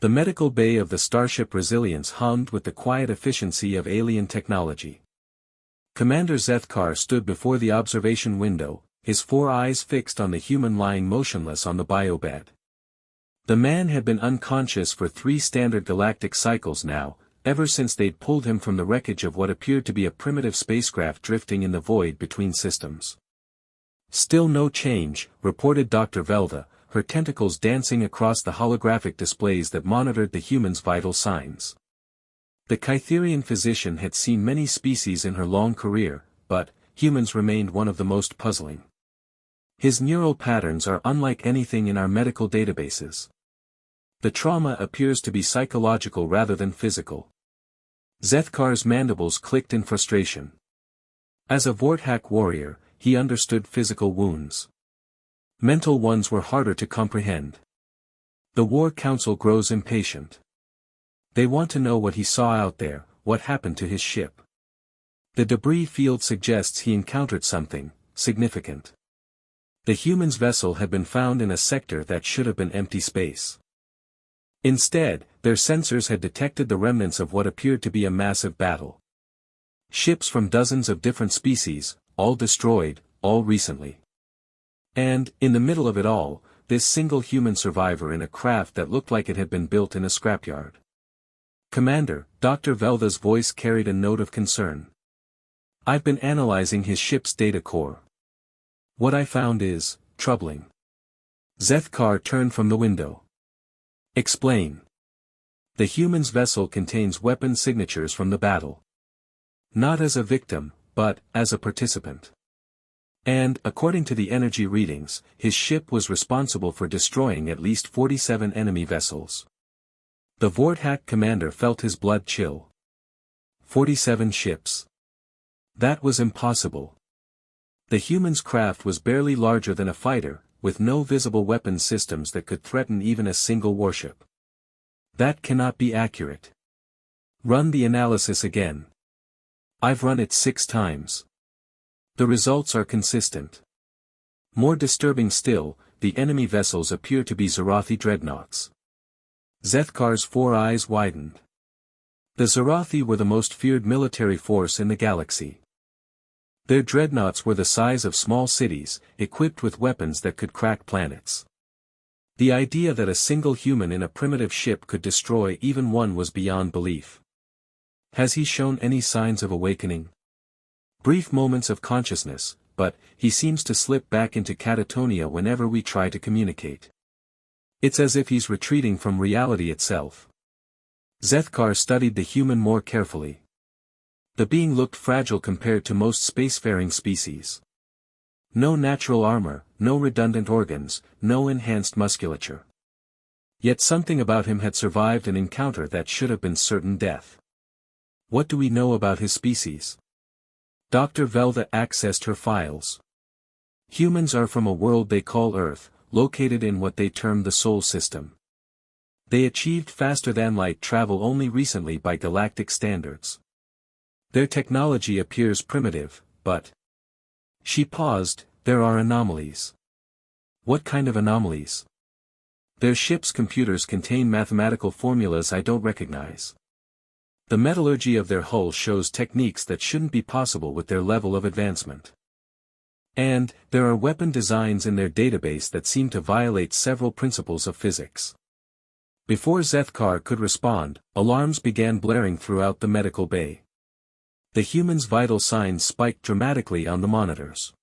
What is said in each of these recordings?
The medical bay of the starship Resilience hummed with the quiet efficiency of alien technology. Commander Zethkar stood before the observation window, his 4 eyes fixed on the human lying motionless on the biobed. The man had been unconscious for 3 standard galactic cycles now, ever since they'd pulled him from the wreckage of what appeared to be a primitive spacecraft drifting in the void between systems. Still no change, reported Dr. Velda, her tentacles dancing across the holographic displays that monitored the human's vital signs. The Kytherian physician had seen many species in her long career, but humans remained one of the most puzzling. His neural patterns are unlike anything in our medical databases. The trauma appears to be psychological rather than physical. Zethkar's mandibles clicked in frustration. As a Vorthak warrior, he understood physical wounds. Mental ones were harder to comprehend. The War Council grows impatient. They want to know what he saw out there, what happened to his ship. The debris field suggests he encountered something significant. The human's vessel had been found in a sector that should have been empty space. Instead, their sensors had detected the remnants of what appeared to be a massive battle. Ships from dozens of different species, all destroyed, all recently. And, in the middle of it all, this single human survivor in a craft that looked like it had been built in a scrapyard. Commander, Dr. Velda's voice carried a note of concern. I've been analyzing his ship's data core. What I found is troubling. Zethkar turned from the window. Explain. The human's vessel contains weapon signatures from the battle. Not as a victim, but as a participant. And, according to the energy readings, his ship was responsible for destroying at least 47 enemy vessels. The Vorthak commander felt his blood chill. 47 ships. That was impossible. The human's craft was barely larger than a fighter, with no visible weapons systems that could threaten even a single warship. That cannot be accurate. Run the analysis again. I've run it 6 times. The results are consistent. More disturbing still, the enemy vessels appear to be Zarathi dreadnoughts. Zethkar's 4 eyes widened. The Zarathi were the most feared military force in the galaxy. Their dreadnoughts were the size of small cities, equipped with weapons that could crack planets. The idea that a single human in a primitive ship could destroy even one was beyond belief. Has he shown any signs of awakening? Brief moments of consciousness, but he seems to slip back into catatonia whenever we try to communicate. It's as if he's retreating from reality itself. Zethkar studied the human more carefully. The being looked fragile compared to most spacefaring species. No natural armor, no redundant organs, no enhanced musculature. Yet something about him had survived an encounter that should have been certain death. What do we know about his species? Dr. Velda accessed her files. Humans are from a world they call Earth, located in what they term the Sol system. They achieved faster-than-light travel only recently by galactic standards. Their technology appears primitive, but... She paused. There are anomalies. What kind of anomalies? Their ship's computers contain mathematical formulas I don't recognize. The metallurgy of their hull shows techniques that shouldn't be possible with their level of advancement. And, there are weapon designs in their database that seem to violate several principles of physics. Before Zethkar could respond, alarms began blaring throughout the medical bay. The human's vital signs spiked dramatically on the monitors.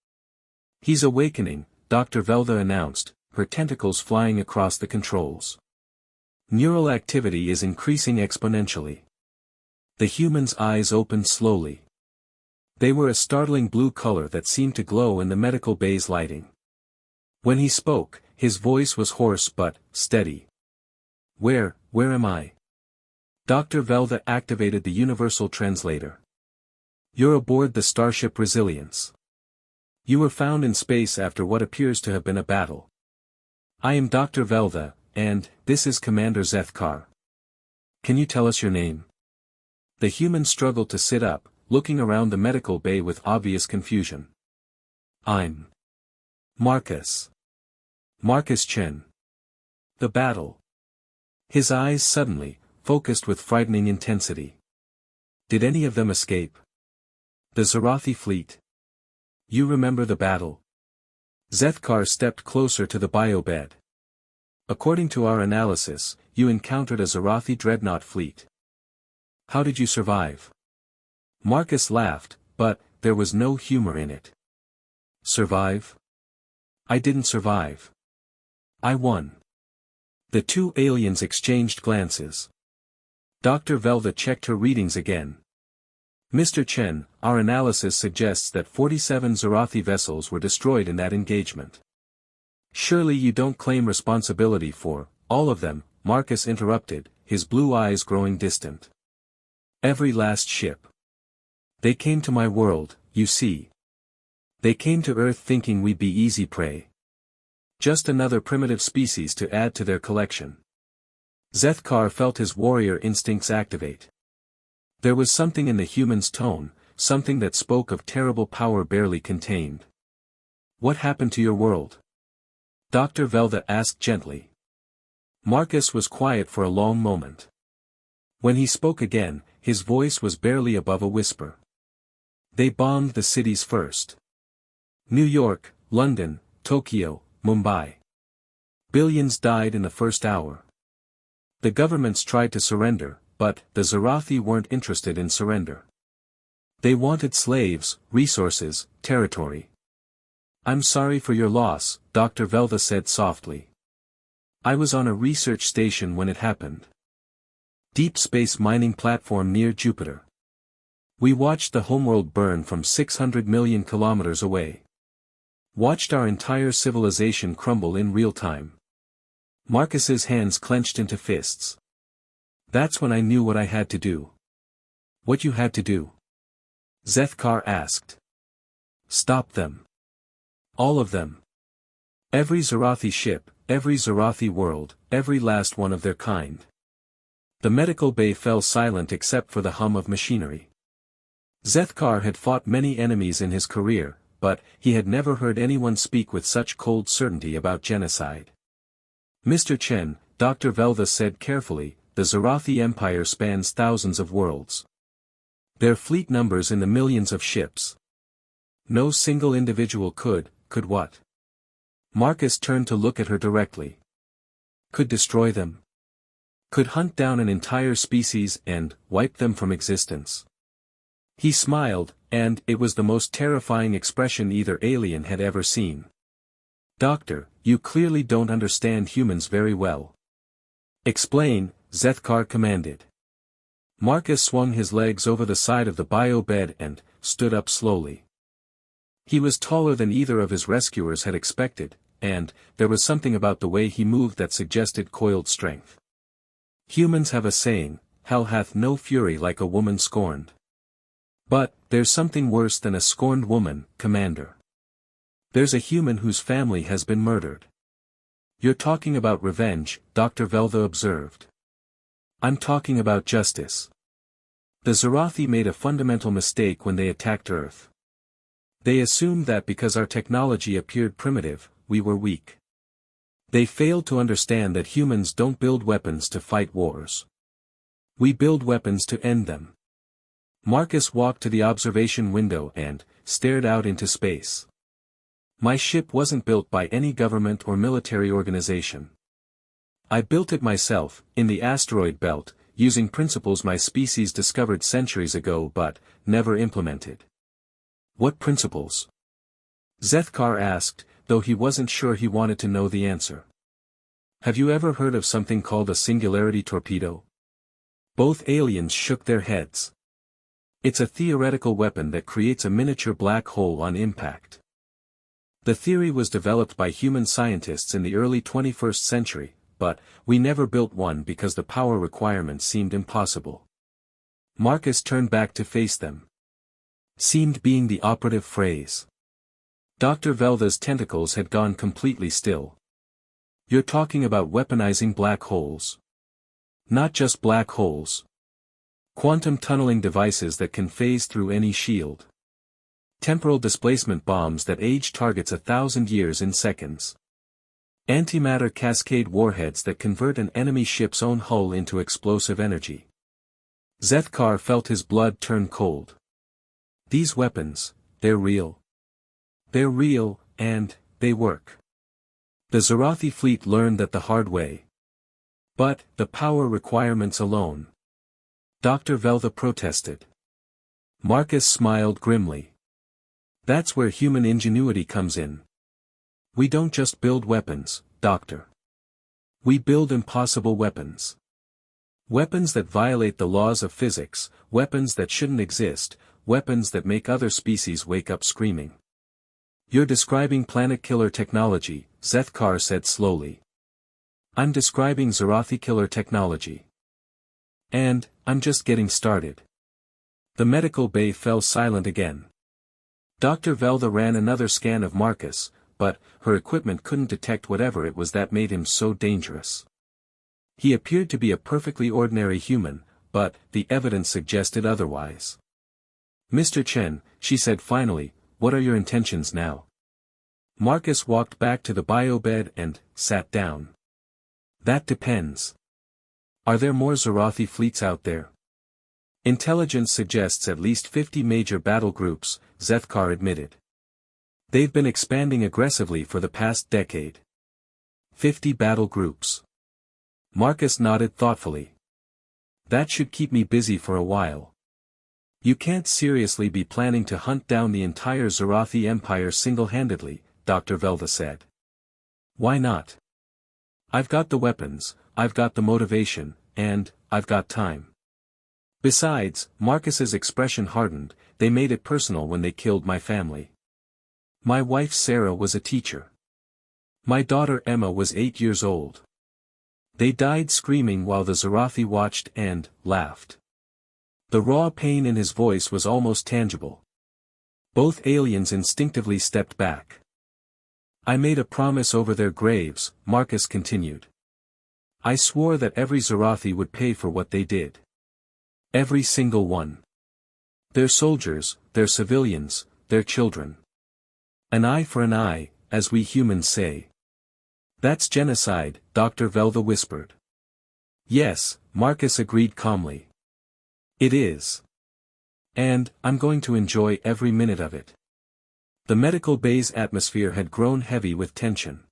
He's awakening, Dr. Velda announced, her tentacles flying across the controls. Neural activity is increasing exponentially. The human's eyes opened slowly. They were a startling blue color that seemed to glow in the medical bay's lighting. When he spoke, his voice was hoarse but steady. Where am I? Dr. Velda activated the universal translator. You're aboard the starship Resilience. You were found in space after what appears to have been a battle. I am Dr. Velda, and this is Commander Zethkar. Can you tell us your name? The human struggled to sit up, looking around the medical bay with obvious confusion. I'm Marcus. Marcus Chen. The battle. His eyes suddenly focused with frightening intensity. Did any of them escape? The Zarathi fleet? You remember the battle? Zethkar stepped closer to the biobed. According to our analysis, you encountered a Zarathi dreadnought fleet. How did you survive? Marcus laughed, but there was no humor in it. Survive? I didn't survive. I won. The two aliens exchanged glances. Dr. Velda checked her readings again. Mr. Chen, our analysis suggests that 47 Zarathi vessels were destroyed in that engagement. Surely you don't claim responsibility for all of them, Marcus interrupted, his blue eyes growing distant. Every last ship. They came to my world, you see. They came to Earth thinking we'd be easy prey. Just another primitive species to add to their collection. Zethkar felt his warrior instincts activate. There was something in the human's tone, something that spoke of terrible power barely contained. What happened to your world? Dr. Velda asked gently. Marcus was quiet for a long moment. When he spoke again, his voice was barely above a whisper. They bombed the cities first. New York, London, Tokyo, Mumbai. Billions died in the first hour. The governments tried to surrender, but the Zarathi weren't interested in surrender. They wanted slaves, resources, territory. I'm sorry for your loss, Dr. Velda said softly. I was on a research station when it happened. Deep space mining platform near Jupiter. We watched the homeworld burn from 600 million kilometers away. Watched our entire civilization crumble in real time. Marcus's hands clenched into fists. That's when I knew what I had to do. What you had to do? Zethkar asked. Stop them. All of them. Every Zarathi ship, every Zarathi world, every last one of their kind. The medical bay fell silent except for the hum of machinery. Zethkar had fought many enemies in his career, but he had never heard anyone speak with such cold certainty about genocide. Mr. Chen, Dr. Velda said carefully, the Zarathi Empire spans thousands of worlds. Their fleet numbers in the millions of ships. No single individual could what? Marcus turned to look at her directly. Could destroy them. Could hunt down an entire species and wipe them from existence. He smiled, and it was the most terrifying expression either alien had ever seen. Doctor, you clearly don't understand humans very well. Explain, Zethkar commanded. Marcus swung his legs over the side of the biobed and stood up slowly. He was taller than either of his rescuers had expected, and there was something about the way he moved that suggested coiled strength. Humans have a saying, hell hath no fury like a woman scorned. But, there's something worse than a scorned woman, Commander. There's a human whose family has been murdered. You're talking about revenge, Dr. Velda observed. I'm talking about justice. The Zarathi made a fundamental mistake when they attacked Earth. They assumed that because our technology appeared primitive, we were weak. They failed to understand that humans don't build weapons to fight wars. We build weapons to end them. Marcus walked to the observation window and stared out into space. My ship wasn't built by any government or military organization. I built it myself, in the asteroid belt, using principles my species discovered centuries ago but never implemented. What principles? Zethkar asked, though he wasn't sure he wanted to know the answer. Have you ever heard of something called a singularity torpedo? Both aliens shook their heads. It's a theoretical weapon that creates a miniature black hole on impact. The theory was developed by human scientists in the early 21st century, but we never built one because the power requirement seemed impossible. Marcus turned back to face them. Seemed being the operative phrase. Dr. Velda's tentacles had gone completely still. You're talking about weaponizing black holes. Not just black holes. Quantum tunneling devices that can phase through any shield. Temporal displacement bombs that age targets 1,000 years in seconds. Antimatter cascade warheads that convert an enemy ship's own hull into explosive energy. Zethkar felt his blood turn cold. These weapons, they're real. They're real, and they work. The Zarathi fleet learned that the hard way. But, the power requirements alone. Dr. Velda protested. Marcus smiled grimly. That's where human ingenuity comes in. We don't just build weapons, Doctor. We build impossible weapons. Weapons that violate the laws of physics, weapons that shouldn't exist, weapons that make other species wake up screaming. You're describing planet-killer technology, Zethkar said slowly. I'm describing Zarathi-killer technology. And, I'm just getting started. The medical bay fell silent again. Dr. Velda ran another scan of Marcus, but, her equipment couldn't detect whatever it was that made him so dangerous. He appeared to be a perfectly ordinary human, but, the evidence suggested otherwise. Mr. Chen, she said finally, what are your intentions now? Marcus walked back to the biobed and, sat down. That depends. Are there more Zarathi fleets out there? Intelligence suggests at least 50 major battle groups, Zethkar admitted. They've been expanding aggressively for the past decade. 50 battle groups. Marcus nodded thoughtfully. That should keep me busy for a while. You can't seriously be planning to hunt down the entire Zarathi Empire single-handedly, Dr. Velda said. Why not? I've got the weapons, I've got the motivation, and, I've got time. Besides, Marcus's expression hardened, they made it personal when they killed my family. My wife Sarah was a teacher. My daughter Emma was 8 years old. They died screaming while the Zarathi watched and, laughed. The raw pain in his voice was almost tangible. Both aliens instinctively stepped back. I made a promise over their graves, Marcus continued. I swore that every Zarathi would pay for what they did. Every single one. Their soldiers, their civilians, their children. An eye for an eye, as we humans say. That's genocide, Dr. Velda whispered. Yes, Marcus agreed calmly. It is. And, I'm going to enjoy every minute of it. The medical bay's atmosphere had grown heavy with tension.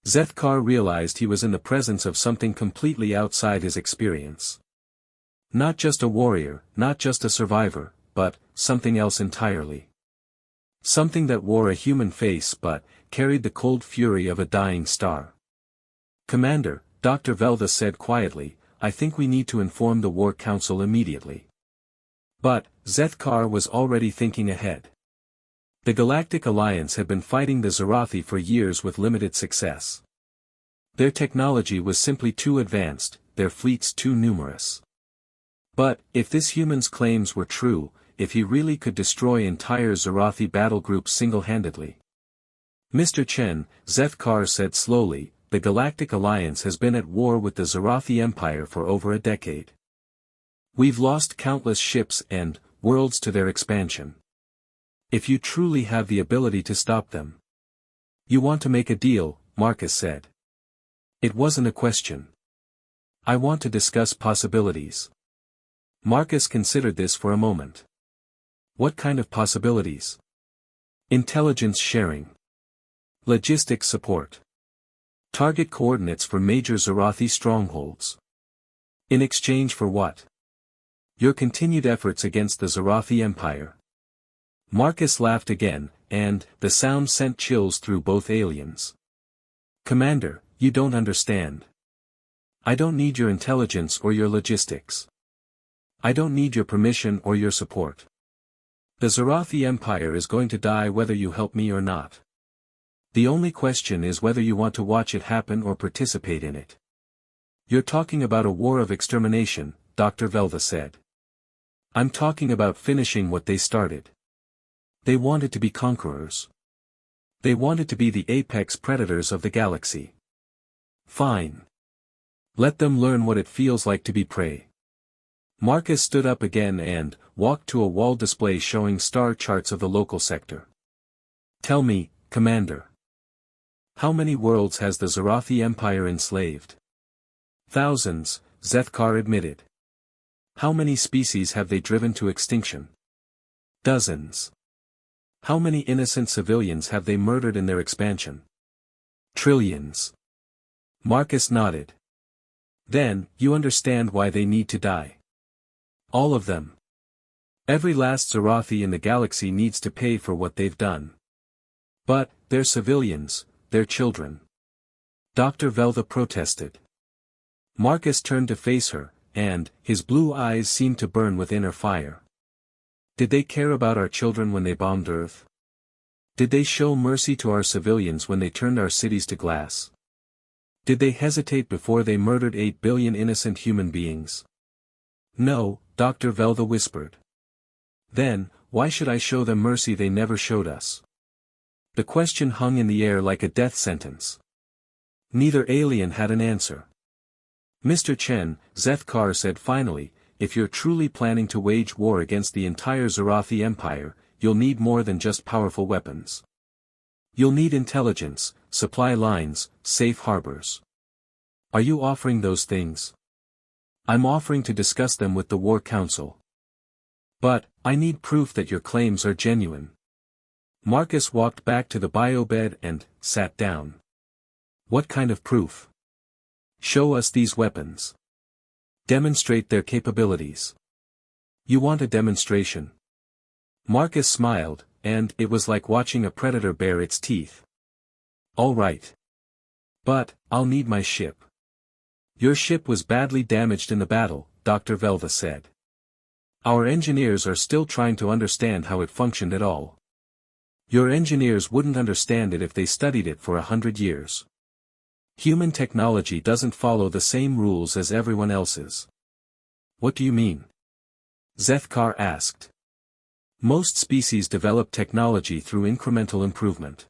Zethkar realized he was in the presence of something completely outside his experience. Not just a warrior, not just a survivor, but, something else entirely. Something that wore a human face but, carried the cold fury of a dying star. Commander, Dr. Velda said quietly, I think we need to inform the War Council immediately. But, Zethkar was already thinking ahead. The Galactic Alliance had been fighting the Zarathi for years with limited success. Their technology was simply too advanced, their fleets too numerous. But, if this human's claims were true, if he really could destroy entire Zarathi battle groups single-handedly. Mr. Chen, Zethkar said slowly, the Galactic Alliance has been at war with the Zarathi Empire for over a decade. We've lost countless ships and worlds to their expansion. If you truly have the ability to stop them. You want to make a deal, Marcus said. It wasn't a question. I want to discuss possibilities. Marcus considered this for a moment. What kind of possibilities? Intelligence sharing. Logistics support. Target coordinates for major Zarathi strongholds. In exchange for what? Your continued efforts against the Zarathi Empire. Marcus laughed again, and, the sound sent chills through both aliens. Commander, you don't understand. I don't need your intelligence or your logistics. I don't need your permission or your support. The Zarathi Empire is going to die whether you help me or not. The only question is whether you want to watch it happen or participate in it. You're talking about a war of extermination, Dr. Velda said. I'm talking about finishing what they started. They wanted to be conquerors. They wanted to be the apex predators of the galaxy. Fine. Let them learn what it feels like to be prey. Marcus stood up again and walked to a wall display showing star charts of the local sector. Tell me, Commander. How many worlds has the Zarathi Empire enslaved? Thousands, Zethkar admitted. How many species have they driven to extinction? Dozens. How many innocent civilians have they murdered in their expansion? Trillions. Marcus nodded. Then, you understand why they need to die. All of them. Every last Zarathi in the galaxy needs to pay for what they've done. But, they're civilians, they're children. Dr. Velda protested. Marcus turned to face her, and, his blue eyes seemed to burn with inner fire. Did they care about our children when they bombed Earth? Did they show mercy to our civilians when they turned our cities to glass? Did they hesitate before they murdered 8 billion innocent human beings? No, Dr. Velda whispered. Then, why should I show them mercy they never showed us? The question hung in the air like a death sentence. Neither alien had an answer. Mr. Chen, Zethkar said finally, if you're truly planning to wage war against the entire Zarathi Empire, you'll need more than just powerful weapons. You'll need intelligence, supply lines, safe harbors. Are you offering those things? I'm offering to discuss them with the War Council. But, I need proof that your claims are genuine. Marcus walked back to the biobed and sat down. What kind of proof? Show us these weapons. Demonstrate their capabilities. You want a demonstration? Marcus smiled, and it was like watching a predator bare its teeth. All right. But, I'll need my ship. Your ship was badly damaged in the battle, Dr. Velda said. Our engineers are still trying to understand how it functioned at all. Your engineers wouldn't understand it if they studied it for 100 years. Human technology doesn't follow the same rules as everyone else's. What do you mean? Zethkar asked. Most species develop technology through incremental improvement.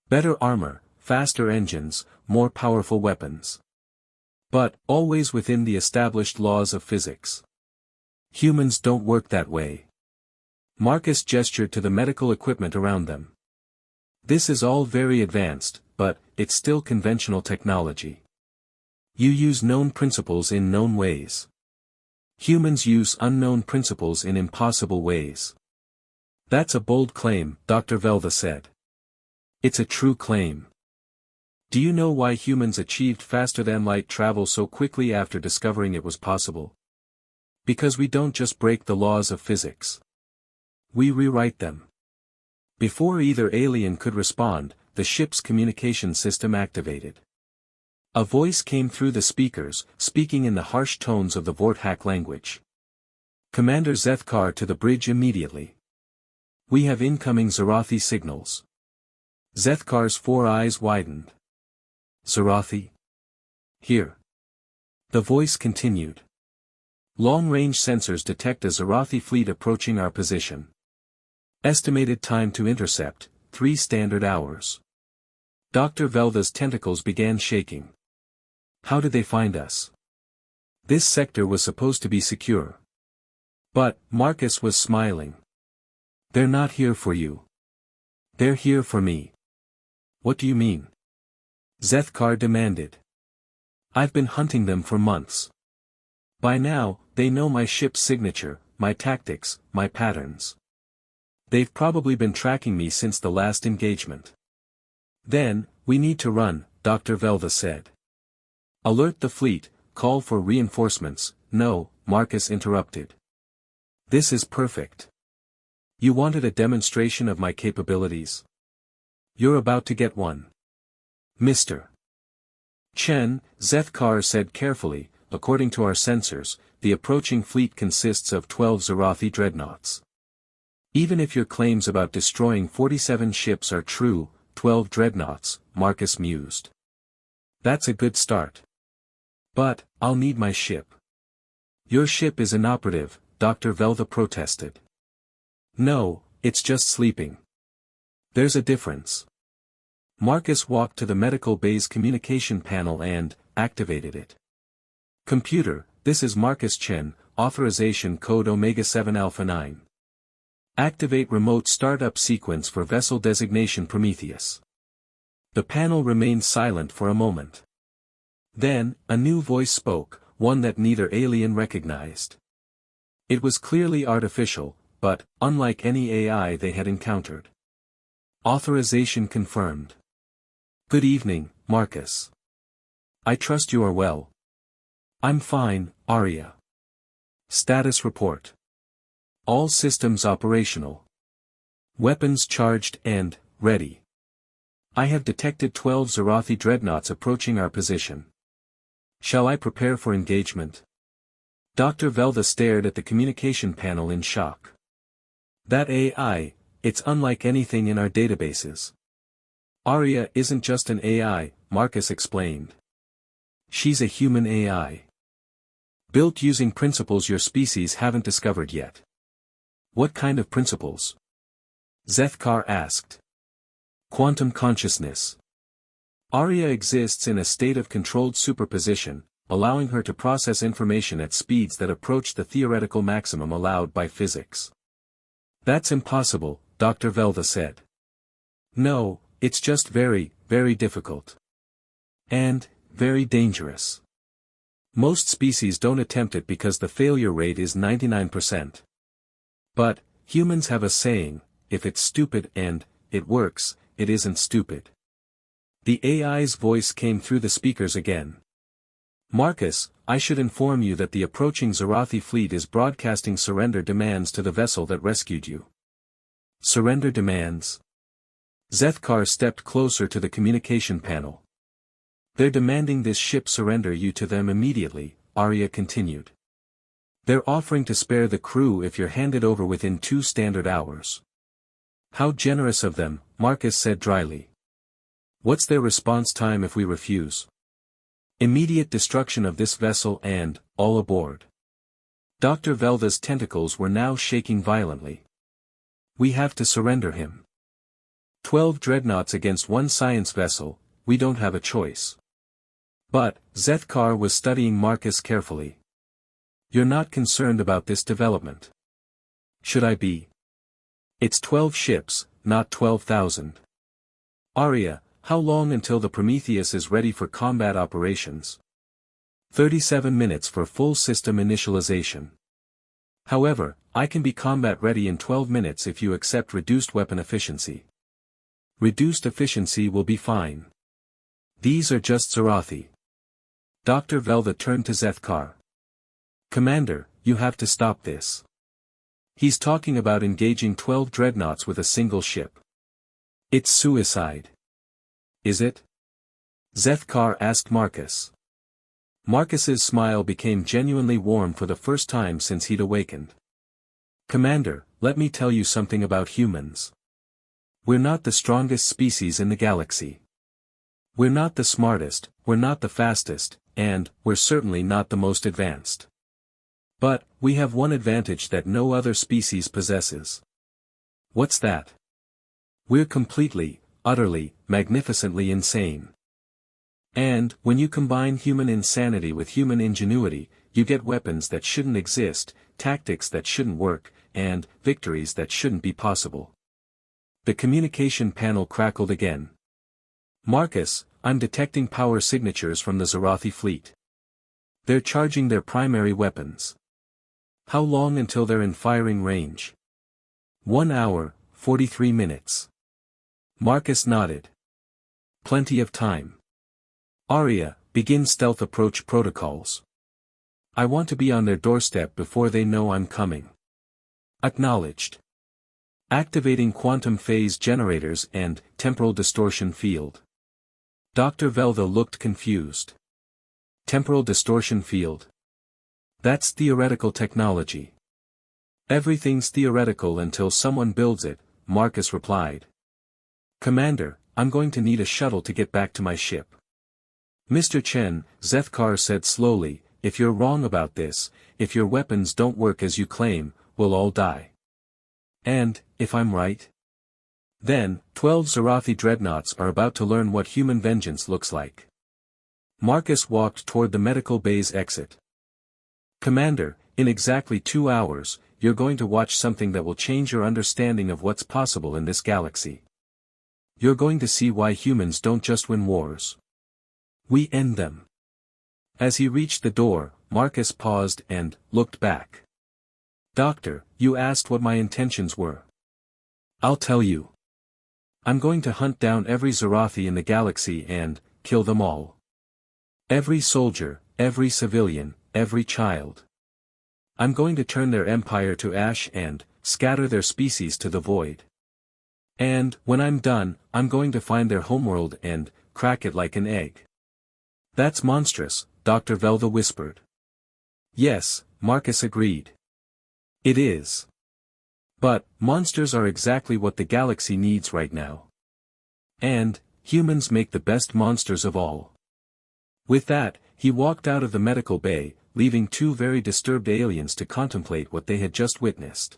Better armor, faster engines, more powerful weapons. But, always within the established laws of physics. Humans don't work that way. Marcus gestured to the medical equipment around them. This is all very advanced, but, it's still conventional technology. You use known principles in known ways. Humans use unknown principles in impossible ways. That's a bold claim, Dr. Velda said. It's a true claim. Do you know why humans achieved faster-than-light travel so quickly after discovering it was possible? Because we don't just break the laws of physics. We rewrite them. Before either alien could respond, the ship's communication system activated. A voice came through the speakers, speaking in the harsh tones of the Vorthak language. Commander Zethkar to the bridge immediately. We have incoming Zarathi signals. Zethkar's 4 eyes widened. Zarathi? Here. The voice continued. Long-range sensors detect a Zarathi fleet approaching our position. Estimated time to intercept, 3 standard hours. Dr. Velda's tentacles began shaking. How did they find us? This sector was supposed to be secure. But, Marcus was smiling. They're not here for you. They're here for me. What do you mean? Zethkar demanded. I've been hunting them for months. By now, they know my ship's signature, my tactics, my patterns. They've probably been tracking me since the last engagement. Then, we need to run, Dr. Velda said. Alert the fleet, call for reinforcements. No, Marcus interrupted. This is perfect. You wanted a demonstration of my capabilities? You're about to get one. Mr. Chen, Zethkar said carefully, according to our sensors, the approaching fleet consists of 12 Zarathi dreadnoughts. Even if your claims about destroying 47 ships are true, 12 dreadnoughts, Marcus mused. That's a good start. But, I'll need my ship. Your ship is inoperative, Dr. Velda protested. No, it's just sleeping. There's a difference. Marcus walked to the medical bay's communication panel and activated it. Computer, this is Marcus Chen, authorization code Omega-7 Alpha 9. Activate remote startup sequence for vessel designation Prometheus. The panel remained silent for a moment. Then, a new voice spoke, one that neither alien recognized. It was clearly artificial, but, unlike any AI they had encountered. Authorization confirmed. Good evening, Marcus. I trust you are well. I'm fine, Arya. Status report. All systems operational. Weapons charged and ready. I have detected 12 Zarathi dreadnoughts approaching our position. Shall I prepare for engagement? Dr. Velda stared at the communication panel in shock. That AI, it's unlike anything in our databases. Arya isn't just an AI, Marcus explained. She's a human AI. Built using principles your species haven't discovered yet. What kind of principles? Zethkar asked. Quantum consciousness. Arya exists in a state of controlled superposition, allowing her to process information at speeds that approach the theoretical maximum allowed by physics. That's impossible, Dr. Velda said. No, it's just very, very difficult. And, very dangerous. Most species don't attempt it because the failure rate is 99%. But, humans have a saying, if it's stupid and it works, it isn't stupid. The AI's voice came through the speakers again. Marcus, I should inform you that the approaching Zarathi fleet is broadcasting surrender demands to the vessel that rescued you. Surrender demands? Zethkar stepped closer to the communication panel. They're demanding this ship surrender you to them immediately, Arya continued. They're offering to spare the crew if you're handed over within 2 standard hours. How generous of them, Marcus said dryly. What's their response time if we refuse? Immediate destruction of this vessel and, all aboard. Dr. Velda's tentacles were now shaking violently. We have to surrender him. 12 dreadnoughts against 1 science vessel, we don't have a choice. But, Zethkar was studying Marcus carefully. You're not concerned about this development. Should I be? It's 12 ships, not 12,000. Arya, how long until the Prometheus is ready for combat operations? 37 minutes for full system initialization. However, I can be combat ready in 12 minutes if you accept reduced weapon efficiency. Reduced efficiency will be fine. These are just Zarathi. Dr. Velda turned to Zethkar. Commander, you have to stop this. He's talking about engaging 12 dreadnoughts with a single ship. It's suicide. Is it? Zethkar asked Marcus. Marcus's smile became genuinely warm for the first time since he'd awakened. Commander, let me tell you something about humans. We're not the strongest species in the galaxy. We're not the smartest, we're not the fastest, and, we're certainly not the most advanced. But, we have one advantage that no other species possesses. What's that? We're completely, utterly, magnificently insane. And, when you combine human insanity with human ingenuity, you get weapons that shouldn't exist, tactics that shouldn't work, and, victories that shouldn't be possible. The communication panel crackled again. Marcus, I'm detecting power signatures from the Zarathi fleet. They're charging their primary weapons. How long until they're in firing range? 1 hour, 43 minutes. Marcus nodded. Plenty of time. Arya, begin stealth approach protocols. I want to be on their doorstep before they know I'm coming. Acknowledged. Activating quantum phase generators and temporal distortion field. Dr. Velda looked confused. Temporal distortion field. That's theoretical technology. Everything's theoretical until someone builds it, Marcus replied. Commander, I'm going to need a shuttle to get back to my ship. Mr. Chen, Zethkar said slowly, if you're wrong about this, if your weapons don't work as you claim, we'll all die. And, if I'm right? Then, 12 Zarathi dreadnoughts are about to learn what human vengeance looks like. Marcus walked toward the medical bay's exit. Commander, in exactly 2 hours, you're going to watch something that will change your understanding of what's possible in this galaxy. You're going to see why humans don't just win wars. We end them. As he reached the door, Marcus paused and looked back. Doctor, you asked what my intentions were. I'll tell you. I'm going to hunt down every Zarathi in the galaxy and kill them all. Every soldier, every civilian, every child. I'm going to turn their empire to ash and scatter their species to the void. And, when I'm done, I'm going to find their homeworld and crack it like an egg. That's monstrous, Dr. Velva whispered. Yes, Marcus agreed. It is. But, monsters are exactly what the galaxy needs right now. And, humans make the best monsters of all. With that, he walked out of the medical bay, leaving two very disturbed aliens to contemplate what they had just witnessed.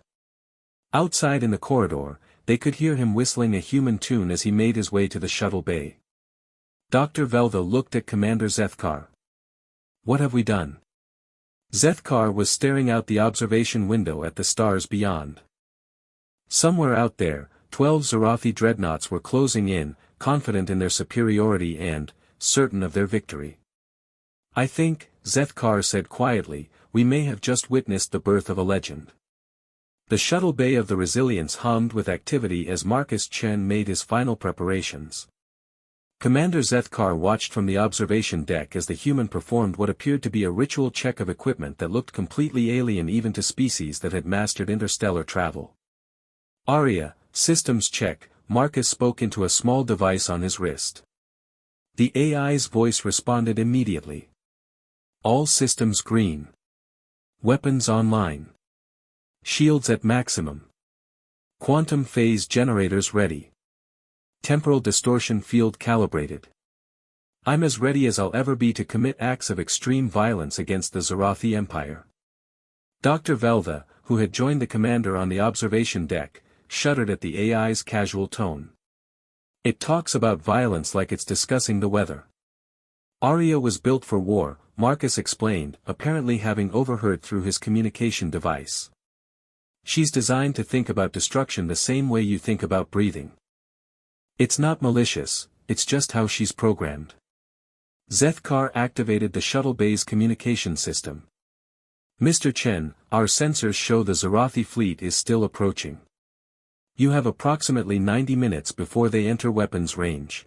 Outside in the corridor, they could hear him whistling a human tune as he made his way to the shuttle bay. Dr. Velva looked at Commander Zethkar. What have we done? Zethkar was staring out the observation window at the stars beyond. Somewhere out there, 12 Zarathi dreadnoughts were closing in, confident in their superiority and certain of their victory. I think, Zethkar said quietly, we may have just witnessed the birth of a legend. The shuttle bay of the Resilience hummed with activity as Marcus Chen made his final preparations. Commander Zethkar watched from the observation deck as the human performed what appeared to be a ritual check of equipment that looked completely alien even to species that had mastered interstellar travel. Aria, systems check, Marcus spoke into a small device on his wrist. The AI's voice responded immediately. All systems green. Weapons online. Shields at maximum. Quantum phase generators ready. Temporal distortion field calibrated. I'm as ready as I'll ever be to commit acts of extreme violence against the Zarathi Empire. Dr. Velva, who had joined the commander on the observation deck, shuddered at the AI's casual tone. It talks about violence like it's discussing the weather. Aria was built for war, Marcus explained, apparently having overheard through his communication device. She's designed to think about destruction the same way you think about breathing. It's not malicious, it's just how she's programmed. Zethkar activated the shuttle bay's communication system. Mr. Chen, our sensors show the Zarathi fleet is still approaching. You have approximately 90 minutes before they enter weapons range.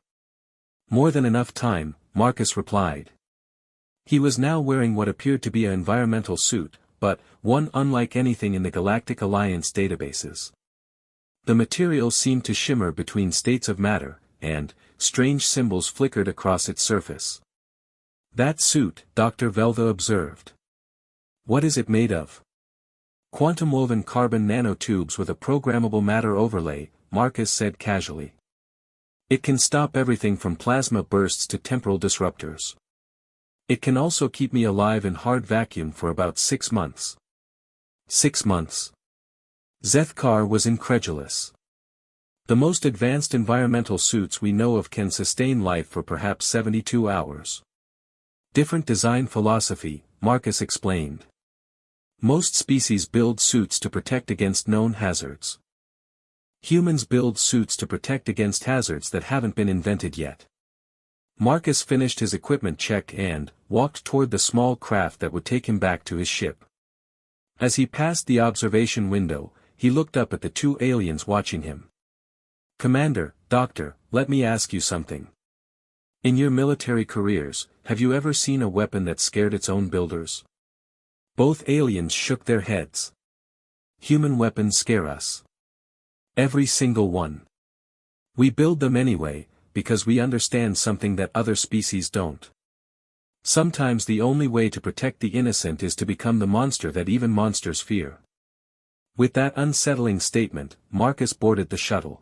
More than enough time, Marcus replied. He was now wearing what appeared to be an environmental suit, but one unlike anything in the Galactic Alliance databases. The material seemed to shimmer between states of matter, and strange symbols flickered across its surface. That suit, Dr. Velva observed. What is it made of? Quantum-woven carbon nanotubes with a programmable matter overlay, Marcus said casually. It can stop everything from plasma bursts to temporal disruptors. It can also keep me alive in hard vacuum for about 6 months. 6 months. Zethkar was incredulous. The most advanced environmental suits we know of can sustain life for perhaps 72 hours. Different design philosophy, Marcus explained. Most species build suits to protect against known hazards. Humans build suits to protect against hazards that haven't been invented yet. Marcus finished his equipment check and walked toward the small craft that would take him back to his ship. As he passed the observation window, he looked up at the two aliens watching him. Commander, Doctor, let me ask you something. In your military careers, have you ever seen a weapon that scared its own builders? Both aliens shook their heads. Human weapons scare us. Every single one. We build them anyway, because we understand something that other species don't. Sometimes the only way to protect the innocent is to become the monster that even monsters fear. With that unsettling statement, Marcus boarded the shuttle.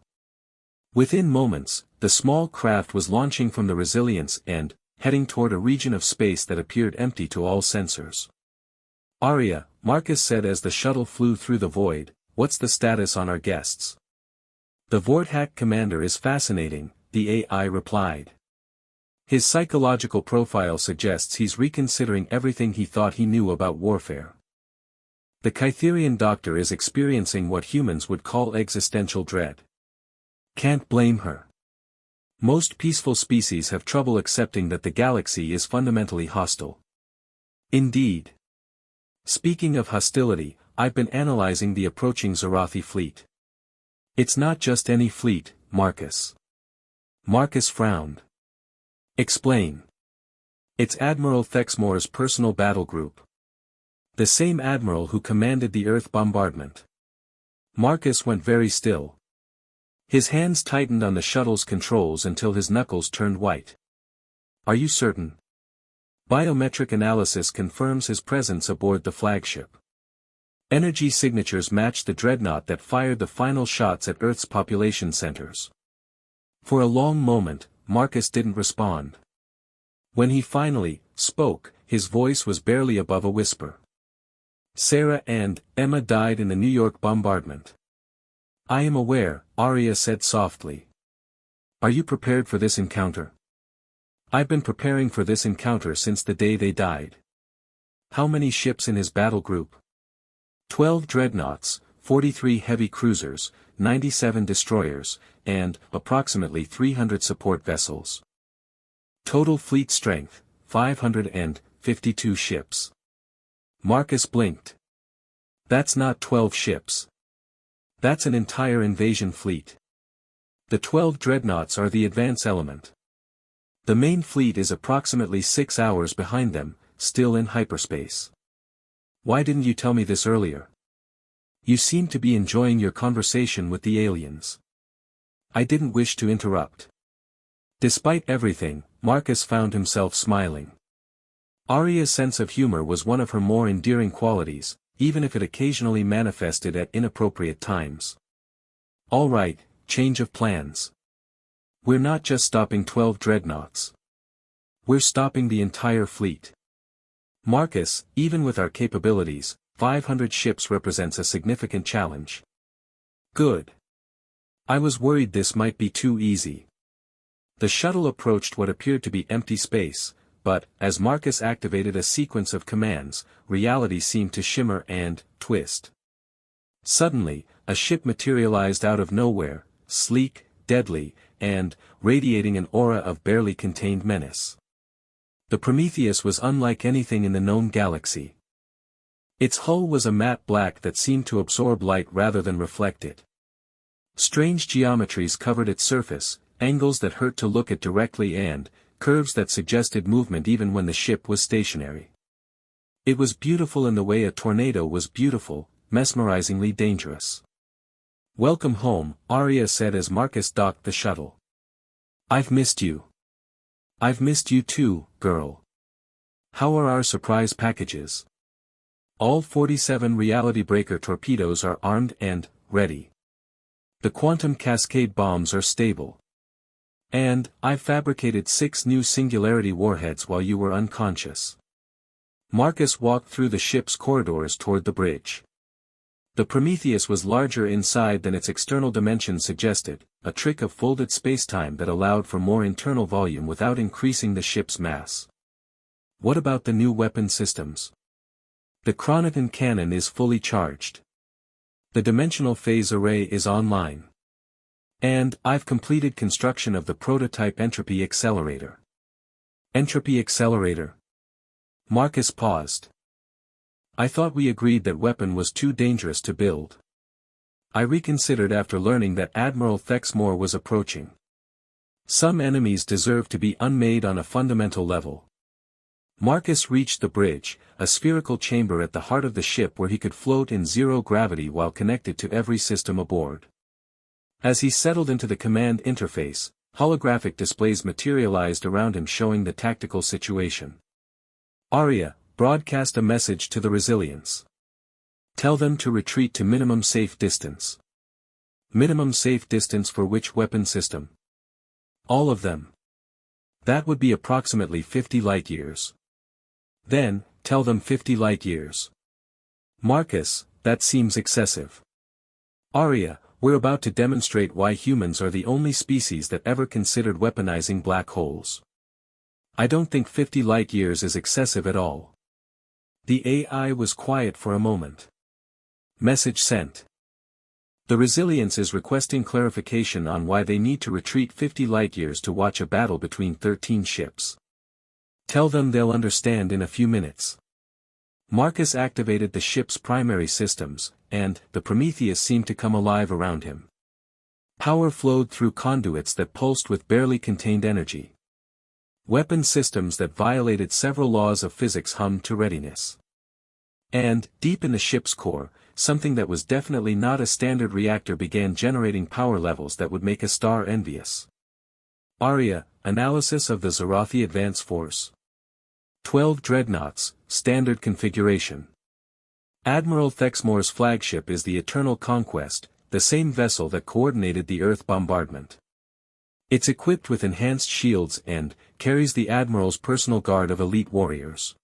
Within moments, the small craft was launching from the Resilience and heading toward a region of space that appeared empty to all sensors. Aria, Marcus said as the shuttle flew through the void, what's the status on our guests? The Vorthack commander is fascinating, the AI replied. His psychological profile suggests he's reconsidering everything he thought he knew about warfare. The Kytherian doctor is experiencing what humans would call existential dread. Can't blame her. Most peaceful species have trouble accepting that the galaxy is fundamentally hostile. Indeed. Speaking of hostility, I've been analyzing the approaching Zorathi fleet. It's not just any fleet, Marcus. Marcus frowned. Explain. It's Admiral Thexmore's personal battle group. The same admiral who commanded the Earth bombardment. Marcus went very still. His hands tightened on the shuttle's controls until his knuckles turned white. Are you certain? Biometric analysis confirms his presence aboard the flagship. Energy signatures match the dreadnought that fired the final shots at Earth's population centers. For a long moment, Marcus didn't respond. When he finally spoke, his voice was barely above a whisper. Sarah and Emma died in the New York bombardment. I am aware, Arya said softly. Are you prepared for this encounter? I've been preparing for this encounter since the day they died. How many ships in his battle group? 12 dreadnoughts, 43 heavy cruisers, 97 destroyers, and approximately 300 support vessels. Total fleet strength, 552 ships. Marcus blinked. That's not 12 ships. That's an entire invasion fleet. The 12 dreadnoughts are the advance element. The main fleet is approximately 6 hours behind them, still in hyperspace. Why didn't you tell me this earlier? You seem to be enjoying your conversation with the aliens. I didn't wish to interrupt. Despite everything, Marcus found himself smiling. Arya's sense of humor was one of her more endearing qualities, even if it occasionally manifested at inappropriate times. All right, change of plans. We're not just stopping 12 dreadnoughts. We're stopping the entire fleet. Marcus, even with our capabilities, 500 ships represents a significant challenge. Good. I was worried this might be too easy. The shuttle approached what appeared to be empty space, but, as Marcus activated a sequence of commands, reality seemed to shimmer and twist. Suddenly, a ship materialized out of nowhere, sleek, deadly, and radiating an aura of barely contained menace. The Prometheus was unlike anything in the known galaxy. Its hull was a matte black that seemed to absorb light rather than reflect it. Strange geometries covered its surface, angles that hurt to look at directly and curves that suggested movement even when the ship was stationary. It was beautiful in the way a tornado was beautiful, mesmerizingly dangerous. Welcome home, Arya said as Marcus docked the shuttle. I've missed you. I've missed you too, girl. How are our surprise packages? All 47 reality breaker torpedoes are armed and ready. The quantum cascade bombs are stable. And, I've fabricated 6 new singularity warheads while you were unconscious. Marcus walked through the ship's corridors toward the bridge. The Prometheus was larger inside than its external dimensions suggested, a trick of folded spacetime that allowed for more internal volume without increasing the ship's mass. What about the new weapon systems? The Chronoton cannon is fully charged. The dimensional phase array is online. And, I've completed construction of the prototype entropy accelerator. Entropy accelerator? Marcus paused. I thought we agreed that weapon was too dangerous to build. I reconsidered after learning that Admiral Thexmore was approaching. Some enemies deserve to be unmade on a fundamental level. Marcus reached the bridge, a spherical chamber at the heart of the ship where he could float in zero gravity while connected to every system aboard. As he settled into the command interface, holographic displays materialized around him showing the tactical situation. Arya, broadcast a message to the Resilience. Tell them to retreat to minimum safe distance. Minimum safe distance for which weapon system? All of them. That would be approximately 50 light-years. Then, tell them 50 light-years. Marcus, that seems excessive. Arya, we're about to demonstrate why humans are the only species that ever considered weaponizing black holes. I don't think 50 light-years is excessive at all. The AI was quiet for a moment. Message sent. The Resilience is requesting clarification on why they need to retreat 50 light-years to watch a battle between 13 ships. Tell them they'll understand in a few minutes. Marcus activated the ship's primary systems, and the Prometheus seemed to come alive around him. Power flowed through conduits that pulsed with barely contained energy. Weapon systems that violated several laws of physics hummed to readiness. And, deep in the ship's core, something that was definitely not a standard reactor began generating power levels that would make a star envious. Aria, Analysis of the Zarathi Advance Force. 12 dreadnoughts, standard configuration. Admiral Thexmore's flagship is the Eternal Conquest, the same vessel that coordinated the Earth bombardment. It's equipped with enhanced shields and carries the Admiral's personal guard of elite warriors.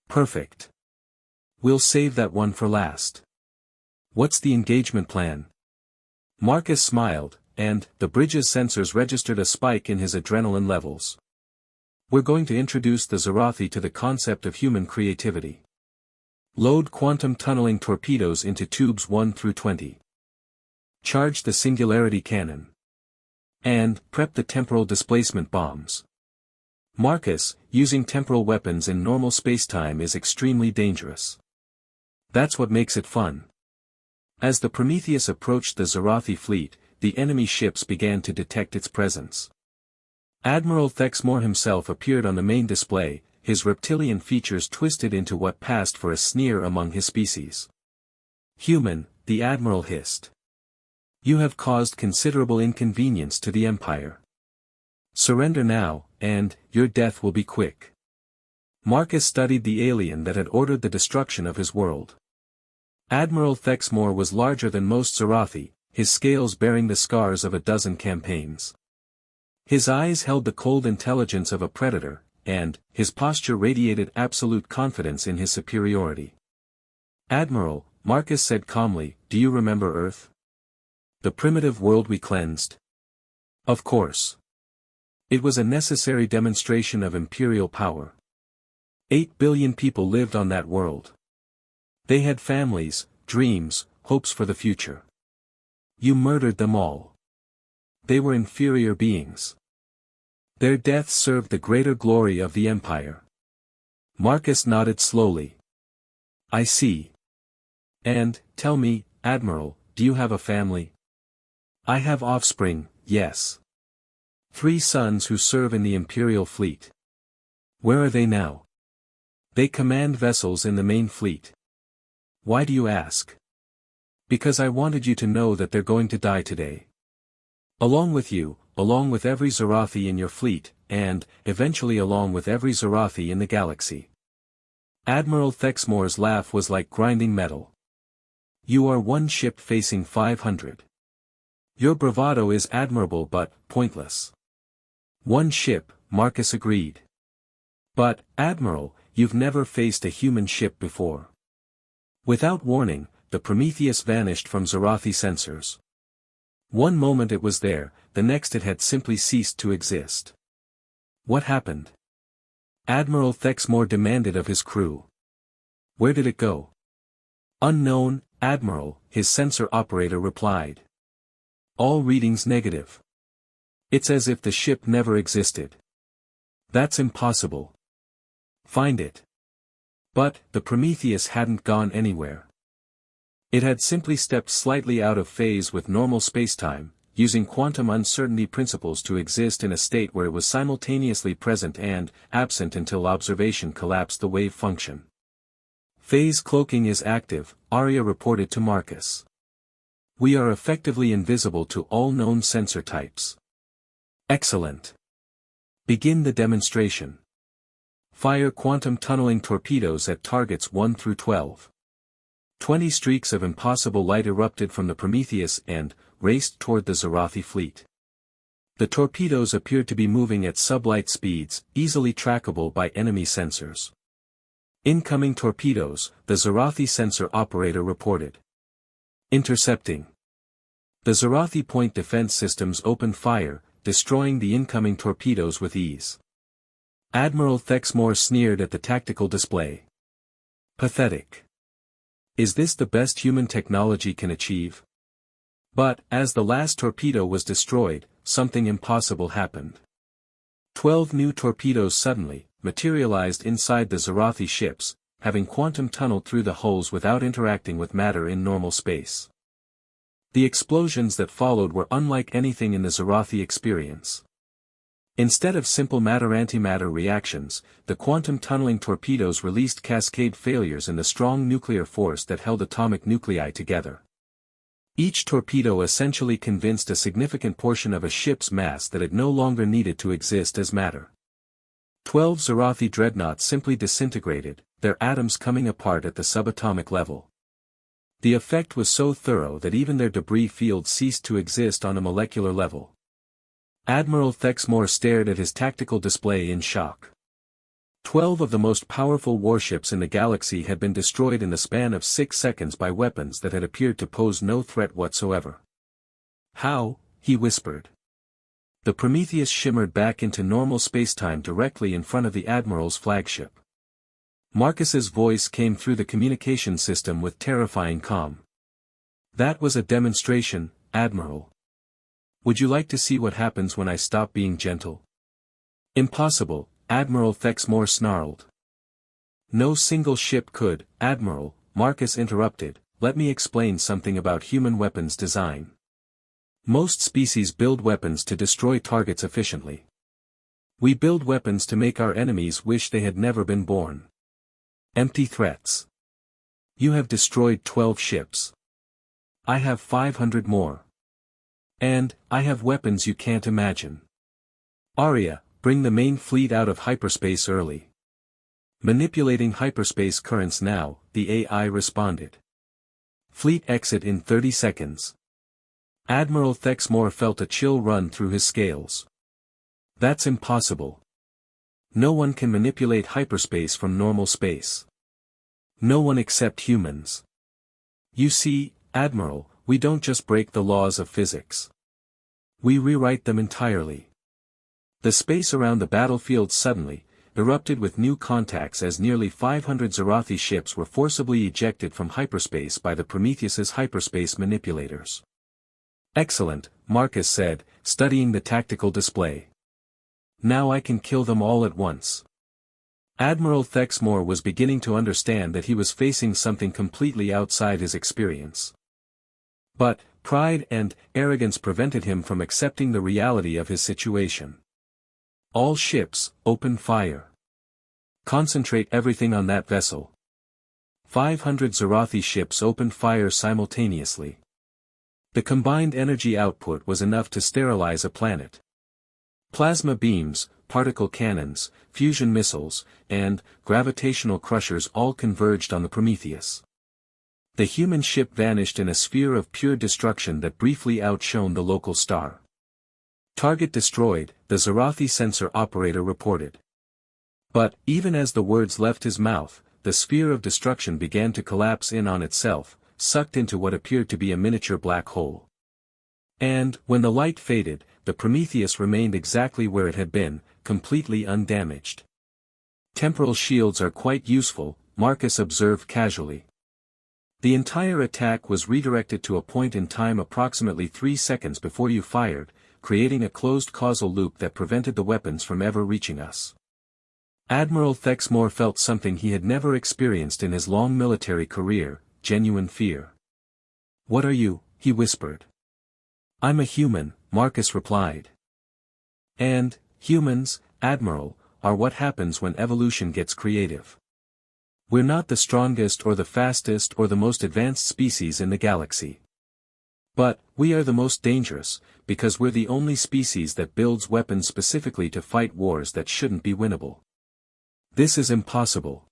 Perfect. We'll save that one for last. What's the engagement plan? Marcus smiled, and the bridge's sensors registered a spike in his adrenaline levels. We're going to introduce the Zarathi to the concept of human creativity. Load quantum tunneling torpedoes into tubes 1 through 20. Charge the singularity cannon. And prep the temporal displacement bombs. Marcus, using temporal weapons in normal spacetime is extremely dangerous. That's what makes it fun. As the Prometheus approached the Zarathi fleet, the enemy ships began to detect its presence. Admiral Thexmore himself appeared on the main display, his reptilian features twisted into what passed for a sneer among his species. Human, the Admiral hissed. You have caused considerable inconvenience to the Empire. Surrender now, and your death will be quick. Marcus studied the alien that had ordered the destruction of his world. Admiral Thexmore was larger than most Zarathi, his scales bearing the scars of a dozen campaigns. His eyes held the cold intelligence of a predator, and his posture radiated absolute confidence in his superiority. Admiral, Marcus said calmly, do you remember Earth? The primitive world we cleansed? Of course. It was a necessary demonstration of imperial power. 8 billion people lived on that world. They had families, dreams, hopes for the future. You murdered them all. They were inferior beings. Their deaths served the greater glory of the Empire. Marcus nodded slowly. I see. And, tell me, Admiral, do you have a family? I have offspring, yes. 3 sons who serve in the Imperial fleet. Where are they now? They command vessels in the main fleet. Why do you ask? Because I wanted you to know that they're going to die today. Along with you, along with every Zarathi in your fleet, and, eventually along with every Zarathi in the galaxy. Admiral Thexmore's laugh was like grinding metal. You are one ship facing 500. Your bravado is admirable but pointless. One ship, Marcus agreed. But, Admiral, you've never faced a human ship before. Without warning, the Prometheus vanished from Zarathi sensors. One moment it was there, the next it had simply ceased to exist. What happened? Admiral Thexmore demanded of his crew. Where did it go? Unknown, Admiral, his sensor operator replied. All readings negative. It's as if the ship never existed. That's impossible. Find it. But, the Prometheus hadn't gone anywhere. It had simply stepped slightly out of phase with normal spacetime, using quantum uncertainty principles to exist in a state where it was simultaneously present and absent until observation collapsed the wave function. Phase cloaking is active, Aria reported to Marcus. We are effectively invisible to all known sensor types. Excellent. Begin the demonstration. Fire quantum tunneling torpedoes at targets 1 through 12. 20 streaks of impossible light erupted from the Prometheus and raced toward the Zarathi fleet. The torpedoes appeared to be moving at sublight speeds, easily trackable by enemy sensors. Incoming torpedoes, the Zarathi sensor operator reported. Intercepting. The Zarathi point defense systems opened fire, destroying the incoming torpedoes with ease. Admiral Thexmore sneered at the tactical display. Pathetic. Is this the best human technology can achieve? But, as the last torpedo was destroyed, something impossible happened. 12 new torpedoes suddenly materialized inside the Zarathi ships, having quantum tunneled through the holes without interacting with matter in normal space. The explosions that followed were unlike anything in the Zarathi experience. Instead of simple matter-antimatter reactions, the quantum tunneling torpedoes released cascade failures in the strong nuclear force that held atomic nuclei together. Each torpedo essentially convinced a significant portion of a ship's mass that it no longer needed to exist as matter. 12 Zarathi dreadnoughts simply disintegrated, their atoms coming apart at the subatomic level. The effect was so thorough that even their debris field ceased to exist on a molecular level. Admiral Thexmore stared at his tactical display in shock. 12 of the most powerful warships in the galaxy had been destroyed in the span of 6 seconds by weapons that had appeared to pose no threat whatsoever. "How?" he whispered. The Prometheus shimmered back into normal spacetime directly in front of the Admiral's flagship. Marcus's voice came through the communication system with terrifying calm. "That was a demonstration, Admiral. Would you like to see what happens when I stop being gentle?" "Impossible," Admiral Thexmore snarled. "No single ship could, Admiral," Marcus interrupted. "Let me explain something about human weapons design. Most species build weapons to destroy targets efficiently. We build weapons to make our enemies wish they had never been born. Empty threats. You have destroyed 12 ships. I have 500 more. And, I have weapons you can't imagine. Arya, bring the main fleet out of hyperspace early." "Manipulating hyperspace currents now," the AI responded. "Fleet exit in 30 seconds. Admiral Thexmore felt a chill run through his scales. "That's impossible. No one can manipulate hyperspace from normal space. No one except humans. You see, Admiral, we don't just break the laws of physics. We rewrite them entirely." The space around the battlefield suddenly erupted with new contacts as nearly 500 Zarathi ships were forcibly ejected from hyperspace by the Prometheus's hyperspace manipulators. "Excellent," Marcus said, studying the tactical display. "Now I can kill them all at once." Admiral Thexmore was beginning to understand that he was facing something completely outside his experience. But, pride and arrogance prevented him from accepting the reality of his situation. "All ships, open fire. Concentrate everything on that vessel." 500 Zarathi ships opened fire simultaneously. The combined energy output was enough to sterilize a planet. Plasma beams, particle cannons, fusion missiles, and gravitational crushers all converged on the Prometheus. The human ship vanished in a sphere of pure destruction that briefly outshone the local star. "Target destroyed," the Zarathi sensor operator reported. But, even as the words left his mouth, the sphere of destruction began to collapse in on itself, sucked into what appeared to be a miniature black hole. And, when the light faded, the Prometheus remained exactly where it had been, completely undamaged. "Temporal shields are quite useful," Marcus observed casually. "The entire attack was redirected to a point in time approximately 3 seconds before you fired, creating a closed causal loop that prevented the weapons from ever reaching us." Admiral Thexmore felt something he had never experienced in his long military career, genuine fear. "What are you?" he whispered. "I'm a human," Marcus replied. "And, humans, Admiral, are what happens when evolution gets creative. We're not the strongest or the fastest or the most advanced species in the galaxy. But, we are the most dangerous, because we're the only species that builds weapons specifically to fight wars that shouldn't be winnable. This is impossible.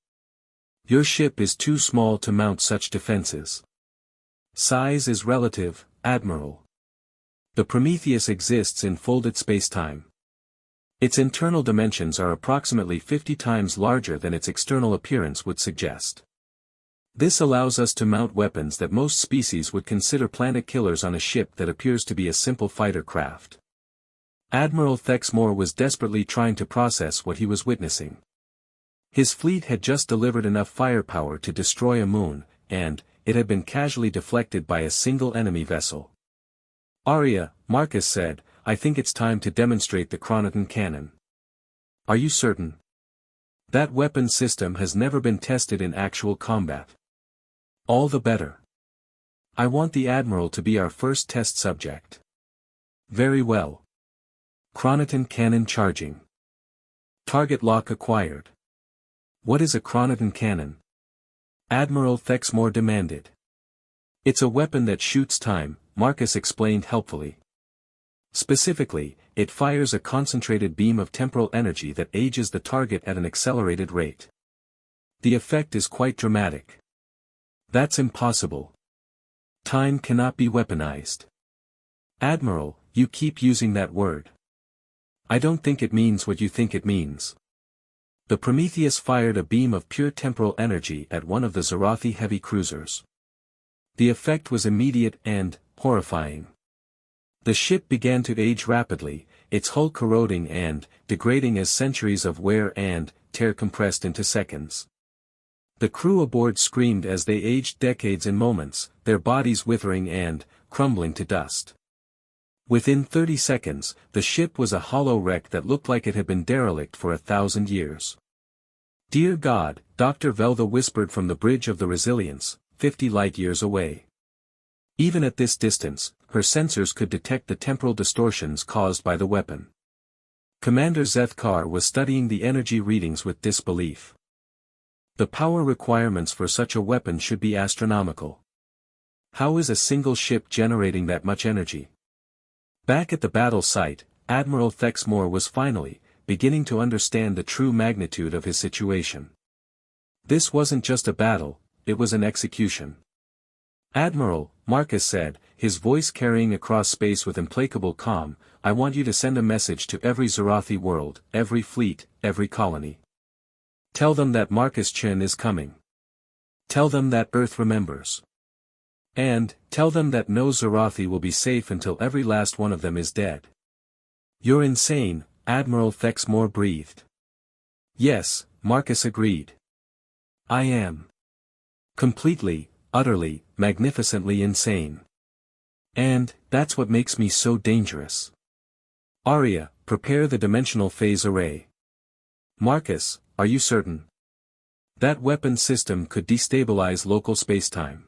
Your ship is too small to mount such defenses. Size is relative, Admiral. The Prometheus exists in folded spacetime. Its internal dimensions are approximately 50 times larger than its external appearance would suggest. This allows us to mount weapons that most species would consider planet killers on a ship that appears to be a simple fighter craft." Admiral Thexmore was desperately trying to process what he was witnessing. His fleet had just delivered enough firepower to destroy a moon, and it had been casually deflected by a single enemy vessel. Arya, Marcus said, I think it's time to demonstrate the Chronoton cannon. Are you certain? That weapon system has never been tested in actual combat. All the better. I want the Admiral to be our first test subject. Very well. Chronoton cannon charging. Target lock acquired. What is a Chronoton cannon? Admiral Thexmore demanded. It's a weapon that shoots time, Marcus explained helpfully. Specifically, it fires a concentrated beam of temporal energy that ages the target at an accelerated rate. The effect is quite dramatic. That's impossible. Time cannot be weaponized. Admiral, you keep using that word. I don't think it means what you think it means. The Prometheus fired a beam of pure temporal energy at one of the Zarathi heavy cruisers. The effect was immediate and horrifying. The ship began to age rapidly, its hull corroding and degrading as centuries of wear and tear compressed into seconds. The crew aboard screamed as they aged decades in moments, their bodies withering and crumbling to dust. Within 30 seconds, the ship was a hollow wreck that looked like it had been derelict for 1,000 years. Dear God, Dr. Velda whispered from the bridge of the Resilience, 50 light-years away. Even at this distance, her sensors could detect the temporal distortions caused by the weapon. Commander Zethkar was studying the energy readings with disbelief. The power requirements for such a weapon should be astronomical. How is a single ship generating that much energy? Back at the battle site, Admiral Thexmore was finally beginning to understand the true magnitude of his situation. This wasn't just a battle, it was an execution. Admiral, Marcus said, his voice carrying across space with implacable calm, I want you to send a message to every Zarathi world, every fleet, every colony. Tell them that Marcus Chin is coming. Tell them that Earth remembers. And, tell them that no Zarathi will be safe until every last one of them is dead. You're insane, Admiral Thexmore breathed. Yes, Marcus agreed. I am. Completely, utterly, magnificently insane. And, that's what makes me so dangerous. Arya, prepare the dimensional phase array. Marcus, are you certain? That weapon system could destabilize local spacetime.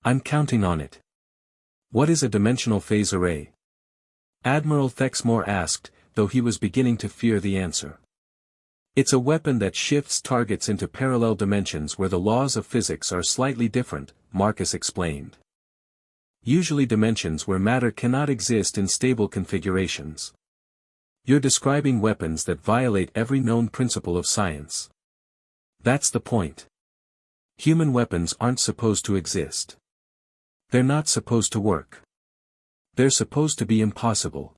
I'm counting on it. What is a dimensional phase array? Admiral Thexmore asked, though he was beginning to fear the answer. It's a weapon that shifts targets into parallel dimensions where the laws of physics are slightly different, Marcus explained. Usually dimensions where matter cannot exist in stable configurations. You're describing weapons that violate every known principle of science. That's the point. Human weapons aren't supposed to exist. They're not supposed to work. They're supposed to be impossible.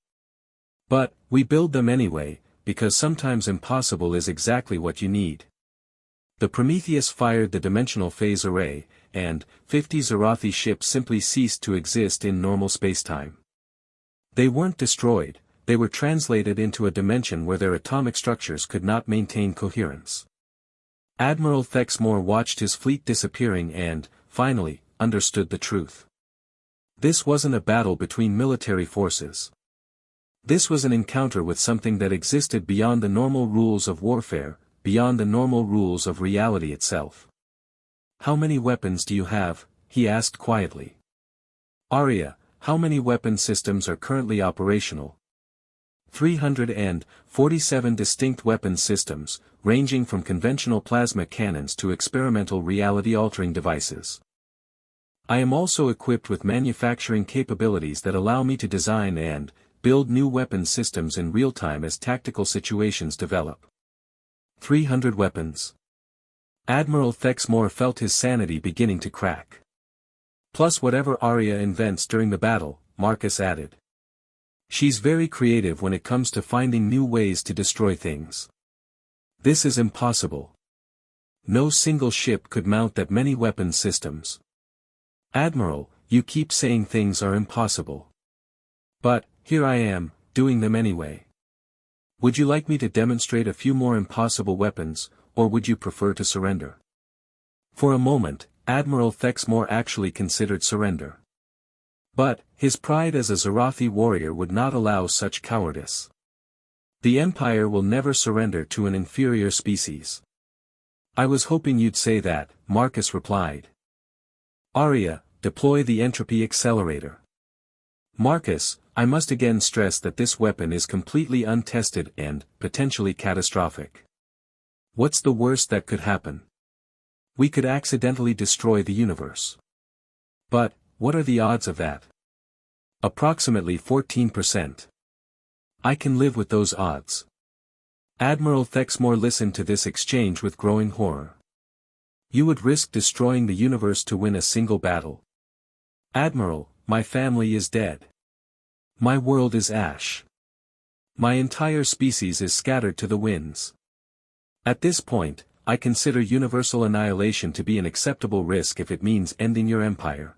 But, we build them anyway, because sometimes impossible is exactly what you need. The Prometheus fired the dimensional phase array, and 50 Zarathi ships simply ceased to exist in normal spacetime. They weren't destroyed, they were translated into a dimension where their atomic structures could not maintain coherence. Admiral Thexmore watched his fleet disappearing and, finally, understood the truth. This wasn't a battle between military forces. This was an encounter with something that existed beyond the normal rules of warfare, beyond the normal rules of reality itself. How many weapons do you have? He asked quietly. Arya, how many weapon systems are currently operational? 347 distinct weapon systems, ranging from conventional plasma cannons to experimental reality-altering devices. I am also equipped with manufacturing capabilities that allow me to design and build new weapon systems in real time as tactical situations develop. 300 weapons. Admiral Thexmore felt his sanity beginning to crack. Plus whatever Arya invents during the battle, Marcus added. She's very creative when it comes to finding new ways to destroy things. This is impossible. No single ship could mount that many weapon systems. Admiral, you keep saying things are impossible. But, here I am, doing them anyway. Would you like me to demonstrate a few more impossible weapons, or would you prefer to surrender? For a moment, Admiral Thexmore actually considered surrender. But, his pride as a Zarathi warrior would not allow such cowardice. The Empire will never surrender to an inferior species. I was hoping you'd say that, Marcus replied. Arya, deploy the entropy accelerator. Marcus, I must again stress that this weapon is completely untested and, potentially catastrophic. What's the worst that could happen? We could accidentally destroy the universe. But, what are the odds of that? Approximately 14%. I can live with those odds. Admiral Thexmore listened to this exchange with growing horror. You would risk destroying the universe to win a single battle. Admiral, my family is dead. My world is ash. My entire species is scattered to the winds. At this point, I consider universal annihilation to be an acceptable risk if it means ending your empire.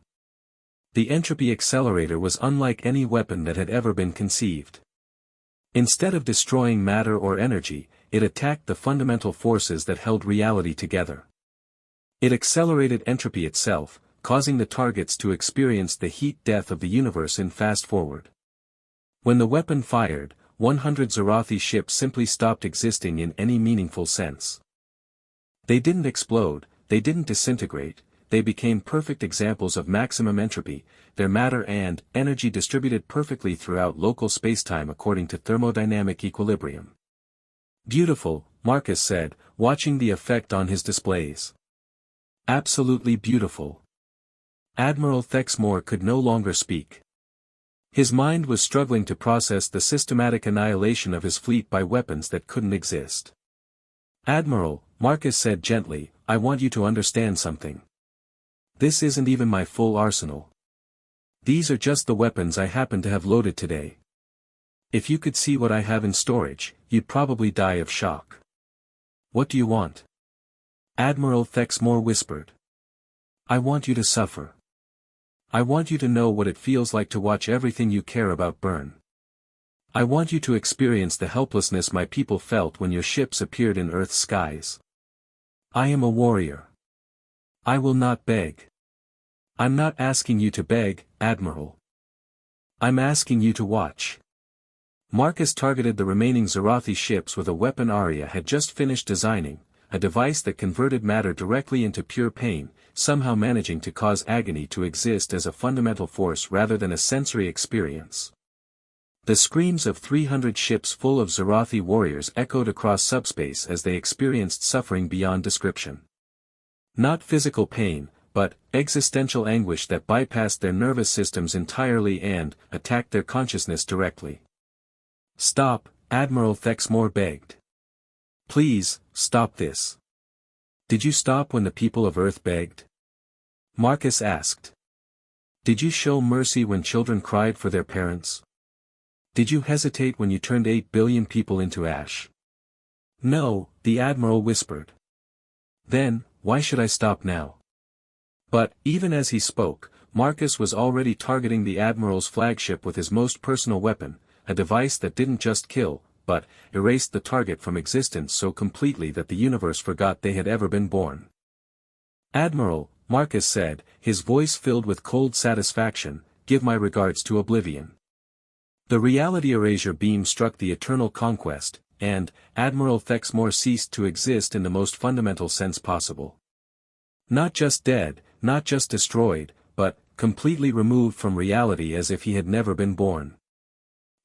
The entropy accelerator was unlike any weapon that had ever been conceived. Instead of destroying matter or energy, it attacked the fundamental forces that held reality together. It accelerated entropy itself, causing the targets to experience the heat death of the universe in fast forward. When the weapon fired, 100 Zarathi ships simply stopped existing in any meaningful sense. They didn't explode, they didn't disintegrate, they became perfect examples of maximum entropy, their matter and energy distributed perfectly throughout local spacetime according to thermodynamic equilibrium. Beautiful, Marcus said, watching the effect on his displays. Absolutely beautiful. Admiral Thexmore could no longer speak. His mind was struggling to process the systematic annihilation of his fleet by weapons that couldn't exist. Admiral, Marcus said gently, I want you to understand something. This isn't even my full arsenal. These are just the weapons I happen to have loaded today. If you could see what I have in storage, you'd probably die of shock. What do you want? Admiral Thexmore whispered. I want you to suffer. I want you to know what it feels like to watch everything you care about burn. I want you to experience the helplessness my people felt when your ships appeared in Earth's skies. I am a warrior. I will not beg. I'm not asking you to beg, Admiral. I'm asking you to watch. Marcus targeted the remaining Zarathi ships with a weapon Arya had just finished designing, a device that converted matter directly into pure pain, somehow managing to cause agony to exist as a fundamental force rather than a sensory experience. The screams of 300 ships full of Zarathi warriors echoed across subspace as they experienced suffering beyond description. Not physical pain, but existential anguish that bypassed their nervous systems entirely and attacked their consciousness directly. Stop, Admiral Thexmore begged. Please, stop this. Did you stop when the people of Earth begged? Marcus asked. Did you show mercy when children cried for their parents? Did you hesitate when you turned 8 billion people into ash? No, the Admiral whispered. Then, why should I stop now? But, even as he spoke, Marcus was already targeting the Admiral's flagship with his most personal weapon, a device that didn't just kill, but erased the target from existence so completely that the universe forgot they had ever been born. Admiral, Marcus said, his voice filled with cold satisfaction, give my regards to oblivion. The reality erasure beam struck the eternal conquest, and Admiral Thexmore ceased to exist in the most fundamental sense possible. Not just dead, not just destroyed, but completely removed from reality as if he had never been born.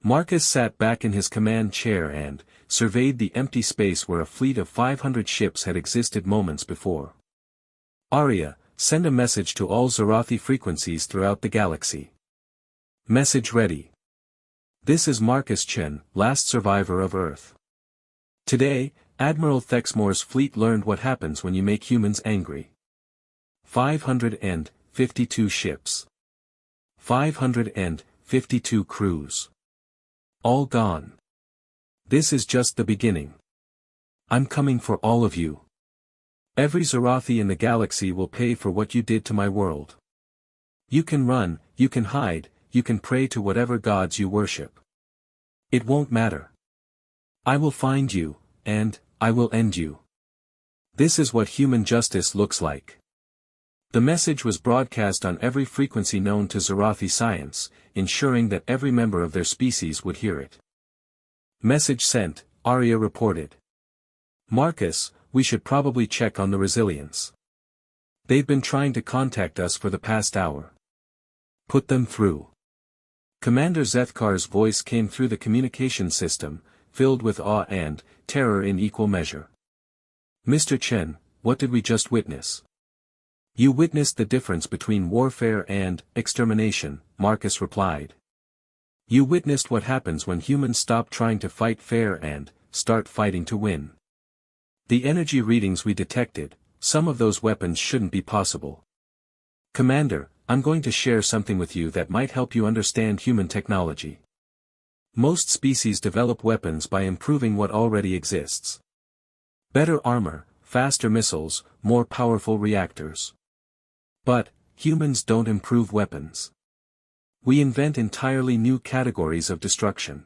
Marcus sat back in his command chair and surveyed the empty space where a fleet of 500 ships had existed moments before. Arya, send a message to all Zarathi frequencies throughout the galaxy. Message ready. This is Marcus Chen, last survivor of Earth. Today, Admiral Thexmore's fleet learned what happens when you make humans angry. 552 ships. 552 crews. All gone. This is just the beginning. I'm coming for all of you. Every Zarathi in the galaxy will pay for what you did to my world. You can run, you can hide, you can pray to whatever gods you worship. It won't matter. I will find you, and I will end you. This is what human justice looks like. The message was broadcast on every frequency known to Zarathi science, ensuring that every member of their species would hear it. Message sent, Arya reported. Marcus, we should probably check on the resilience. They've been trying to contact us for the past hour. Put them through. Commander Zethkar's voice came through the communication system, filled with awe and terror in equal measure. Mr. Chen, what did we just witness? You witnessed the difference between warfare and extermination, Marcus replied. You witnessed what happens when humans stop trying to fight fair and start fighting to win. The energy readings we detected, some of those weapons shouldn't be possible. Commander, I'm going to share something with you that might help you understand human technology. Most species develop weapons by improving what already exists. Better armor, faster missiles, more powerful reactors. But, humans don't improve weapons. We invent entirely new categories of destruction.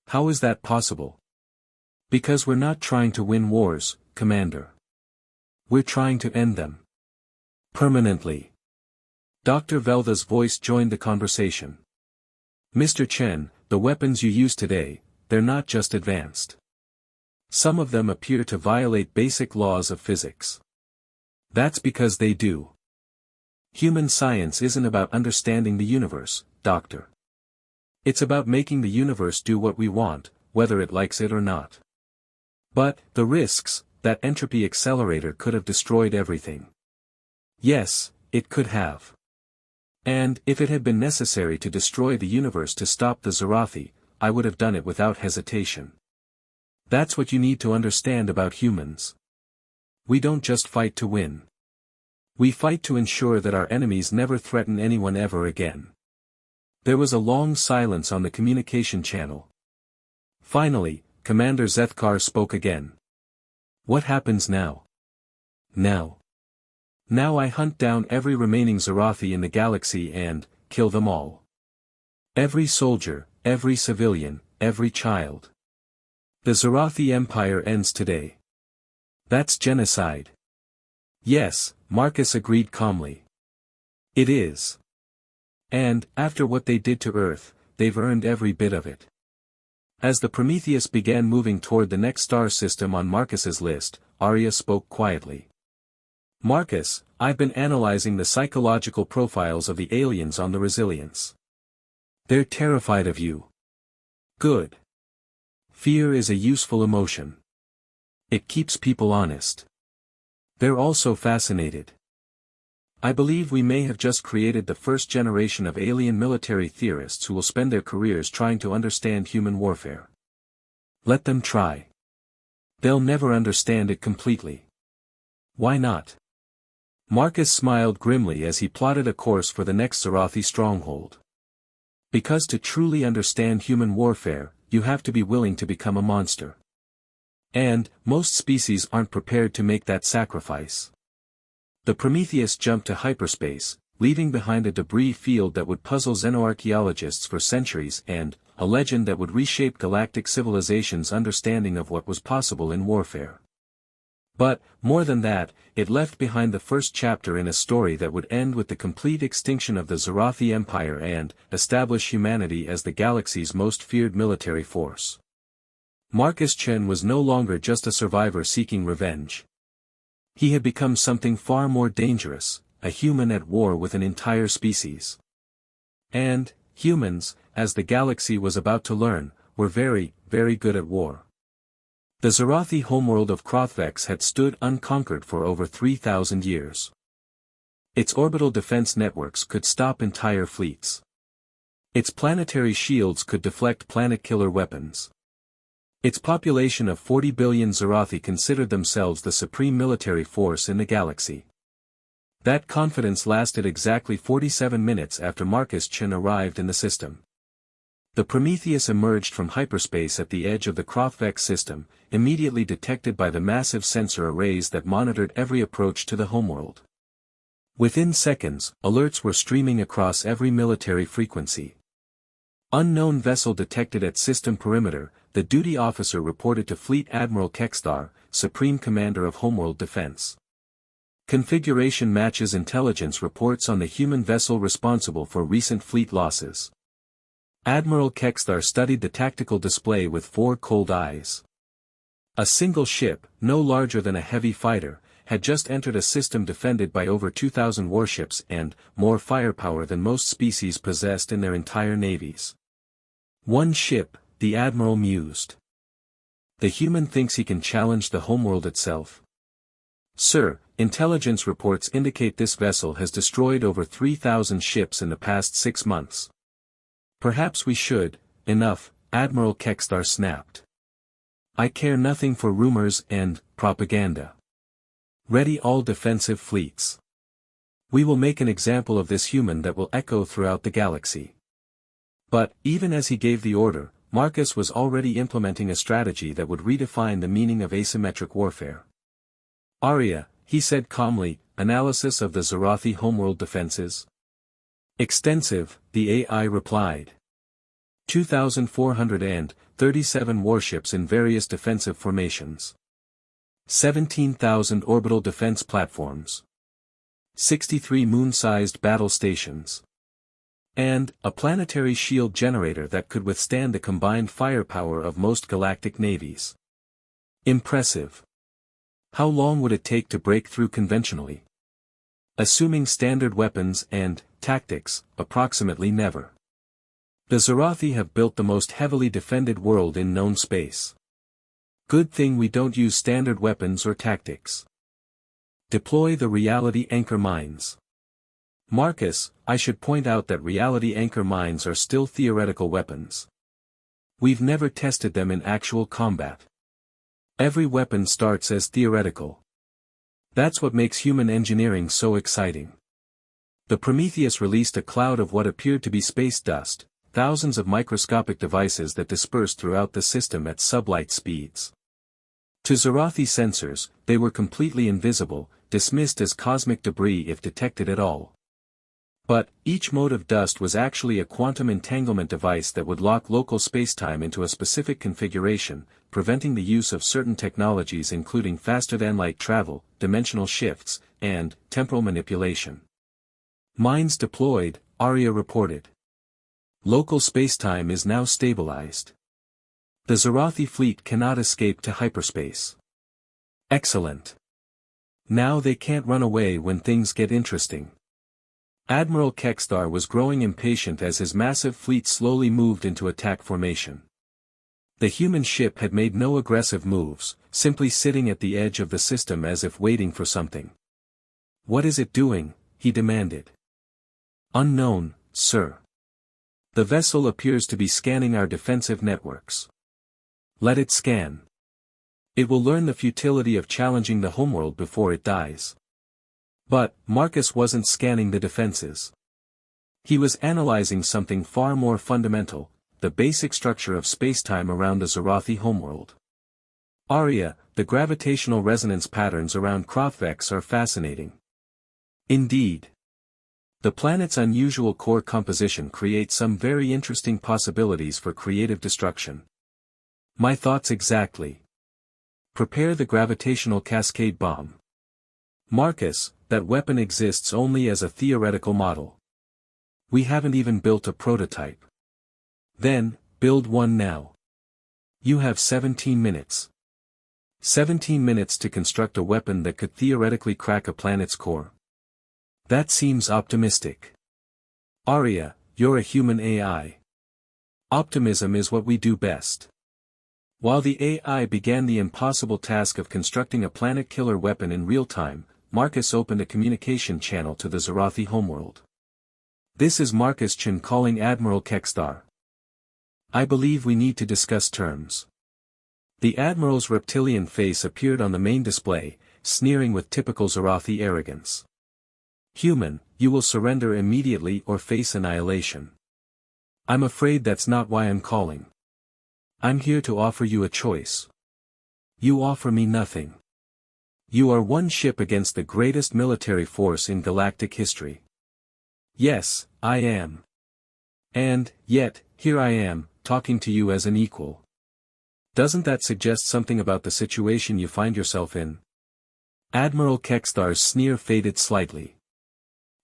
How is that possible? Because we're not trying to win wars, Commander. We're trying to end them. Permanently. Dr. Velda's voice joined the conversation. Mr. Chen, the weapons you use today, they're not just advanced. Some of them appear to violate basic laws of physics. That's because they do. Human science isn't about understanding the universe, Doctor. It's about making the universe do what we want, whether it likes it or not. But, the risks, that entropy accelerator could have destroyed everything. Yes, it could have. And, if it had been necessary to destroy the universe to stop the Zarathi, I would have done it without hesitation. That's what you need to understand about humans. We don't just fight to win. We fight to ensure that our enemies never threaten anyone ever again. There was a long silence on the communication channel. Finally, Commander Zethkar spoke again. What happens now? Now. Now I hunt down every remaining Zarathi in the galaxy and kill them all. Every soldier, every civilian, every child. The Zarathi Empire ends today. That's genocide. Yes, Marcus agreed calmly. It is. And, after what they did to Earth, they've earned every bit of it. As the Prometheus began moving toward the next star system on Marcus's list, Arya spoke quietly. Marcus, I've been analyzing the psychological profiles of the aliens on the Resilience. They're terrified of you. Good. Fear is a useful emotion. It keeps people honest. They're also fascinated. I believe we may have just created the first generation of alien military theorists who will spend their careers trying to understand human warfare. Let them try. They'll never understand it completely. Why not? Marcus smiled grimly as he plotted a course for the next Zarathi stronghold. Because to truly understand human warfare, you have to be willing to become a monster. And, most species aren't prepared to make that sacrifice. The Prometheus jumped to hyperspace, leaving behind a debris field that would puzzle xenoarchaeologists for centuries and a legend that would reshape galactic civilization's understanding of what was possible in warfare. But, more than that, it left behind the first chapter in a story that would end with the complete extinction of the Zarathi Empire and establish humanity as the galaxy's most feared military force. Marcus Chen was no longer just a survivor seeking revenge. He had become something far more dangerous, a human at war with an entire species. And, humans, as the galaxy was about to learn, were very, very good at war. The Zarathi homeworld of Krothvex had stood unconquered for over 3,000 years. Its orbital defense networks could stop entire fleets. Its planetary shields could deflect planet-killer weapons. Its population of 40 billion Zarathi considered themselves the supreme military force in the galaxy. That confidence lasted exactly 47 minutes after Marcus Chen arrived in the system. The Prometheus emerged from hyperspace at the edge of the Krothvex system, immediately detected by the massive sensor arrays that monitored every approach to the homeworld. Within seconds, alerts were streaming across every military frequency. Unknown vessel detected at system perimeter, the duty officer reported to Fleet Admiral Kekstar, Supreme Commander of Homeworld Defense. Configuration matches intelligence reports on the human vessel responsible for recent fleet losses. Admiral Kexthar studied the tactical display with 4 cold eyes. A single ship, no larger than a heavy fighter, had just entered a system defended by over 2,000 warships and more firepower than most species possessed in their entire navies. One ship, the Admiral mused. The human thinks he can challenge the homeworld itself. Sir, intelligence reports indicate this vessel has destroyed over 3,000 ships in the past 6 months. Perhaps we should. Enough, Admiral Kexthar snapped. I care nothing for rumors and propaganda. Ready all defensive fleets. We will make an example of this human that will echo throughout the galaxy. But, even as he gave the order, Marcus was already implementing a strategy that would redefine the meaning of asymmetric warfare. Arya, he said calmly, analysis of the Zorathi homeworld defenses? Extensive, the AI replied. 2,437 warships in various defensive formations. 17,000 orbital defense platforms. 63 moon-sized battle stations. And, a planetary shield generator that could withstand the combined firepower of most galactic navies. Impressive. How long would it take to break through conventionally? Assuming standard weapons and tactics, approximately never. The Zorathi have built the most heavily defended world in known space. Good thing we don't use standard weapons or tactics. Deploy the reality anchor mines. Marcus, I should point out that reality anchor mines are still theoretical weapons. We've never tested them in actual combat. Every weapon starts as theoretical. That's what makes human engineering so exciting. The Prometheus released a cloud of what appeared to be space dust, thousands of microscopic devices that dispersed throughout the system at sublight speeds. To Zorathi sensors, they were completely invisible, dismissed as cosmic debris if detected at all. But, each mode of dust was actually a quantum entanglement device that would lock local spacetime into a specific configuration, preventing the use of certain technologies including faster-than-light travel, dimensional shifts, and temporal manipulation. Mines deployed, Arya reported. Local spacetime is now stabilized. The Zorathi fleet cannot escape to hyperspace. Excellent. Now they can't run away when things get interesting. Admiral Kexthar was growing impatient as his massive fleet slowly moved into attack formation. The human ship had made no aggressive moves, simply sitting at the edge of the system as if waiting for something. What is it doing? He demanded. Unknown, sir. The vessel appears to be scanning our defensive networks. Let it scan. It will learn the futility of challenging the homeworld before it dies. But, Marcus wasn't scanning the defenses. He was analyzing something far more fundamental, the basic structure of spacetime around the Zorathi homeworld. Arya, the gravitational resonance patterns around Krothvex are fascinating. Indeed. The planet's unusual core composition creates some very interesting possibilities for creative destruction. My thoughts exactly. Prepare the gravitational cascade bomb. Marcus, that weapon exists only as a theoretical model. We haven't even built a prototype. Then, build one now. You have 17 minutes. 17 minutes to construct a weapon that could theoretically crack a planet's core. That seems optimistic. Arya, you're a human AI. Optimism is what we do best. While the AI began the impossible task of constructing a planet-killer weapon in real time, Marcus opened a communication channel to the Zorathi homeworld. This is Marcus Chen calling Admiral Kexthar. I believe we need to discuss terms. The Admiral's reptilian face appeared on the main display, sneering with typical Zorathi arrogance. Human, you will surrender immediately or face annihilation. I'm afraid that's not why I'm calling. I'm here to offer you a choice. You offer me nothing. You are one ship against the greatest military force in galactic history. Yes, I am. And, yet, here I am, talking to you as an equal. Doesn't that suggest something about the situation you find yourself in? Admiral Kekstar's sneer faded slightly.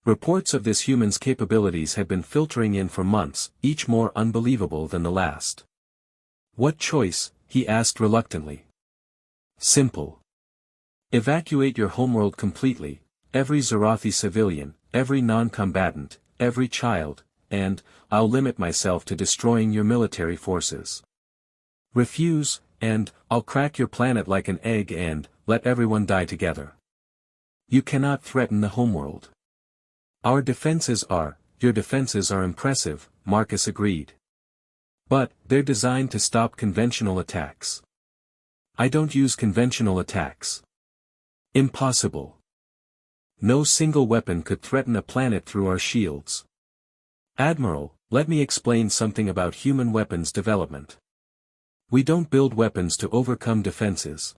Reports of this human's capabilities had been filtering in for months, each more unbelievable than the last. What choice? He asked reluctantly. Simple. Evacuate your homeworld completely, every Zarathi civilian, every non-combatant, every child, and I'll limit myself to destroying your military forces. Refuse, and I'll crack your planet like an egg and let everyone die together. You cannot threaten the homeworld. Your defenses are impressive, Marcus agreed. But, they're designed to stop conventional attacks. I don't use conventional attacks. Impossible. No single weapon could threaten a planet through our shields. Admiral, let me explain something about human weapons development. We don't build weapons to overcome defenses.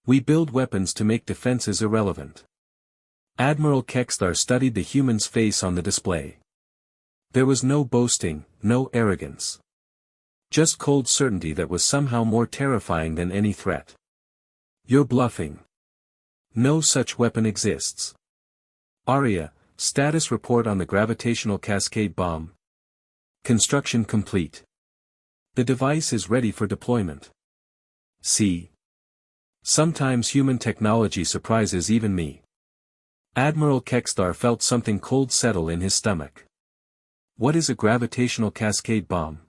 We build weapons to make defenses irrelevant. Admiral Kekstar studied the human's face on the display. There was no boasting, no arrogance. Just cold certainty that was somehow more terrifying than any threat. You're bluffing. No such weapon exists. Arya, status report on the gravitational cascade bomb. Construction complete. The device is ready for deployment. See. Sometimes human technology surprises even me. Admiral Kekstar felt something cold settle in his stomach. What is a gravitational cascade bomb?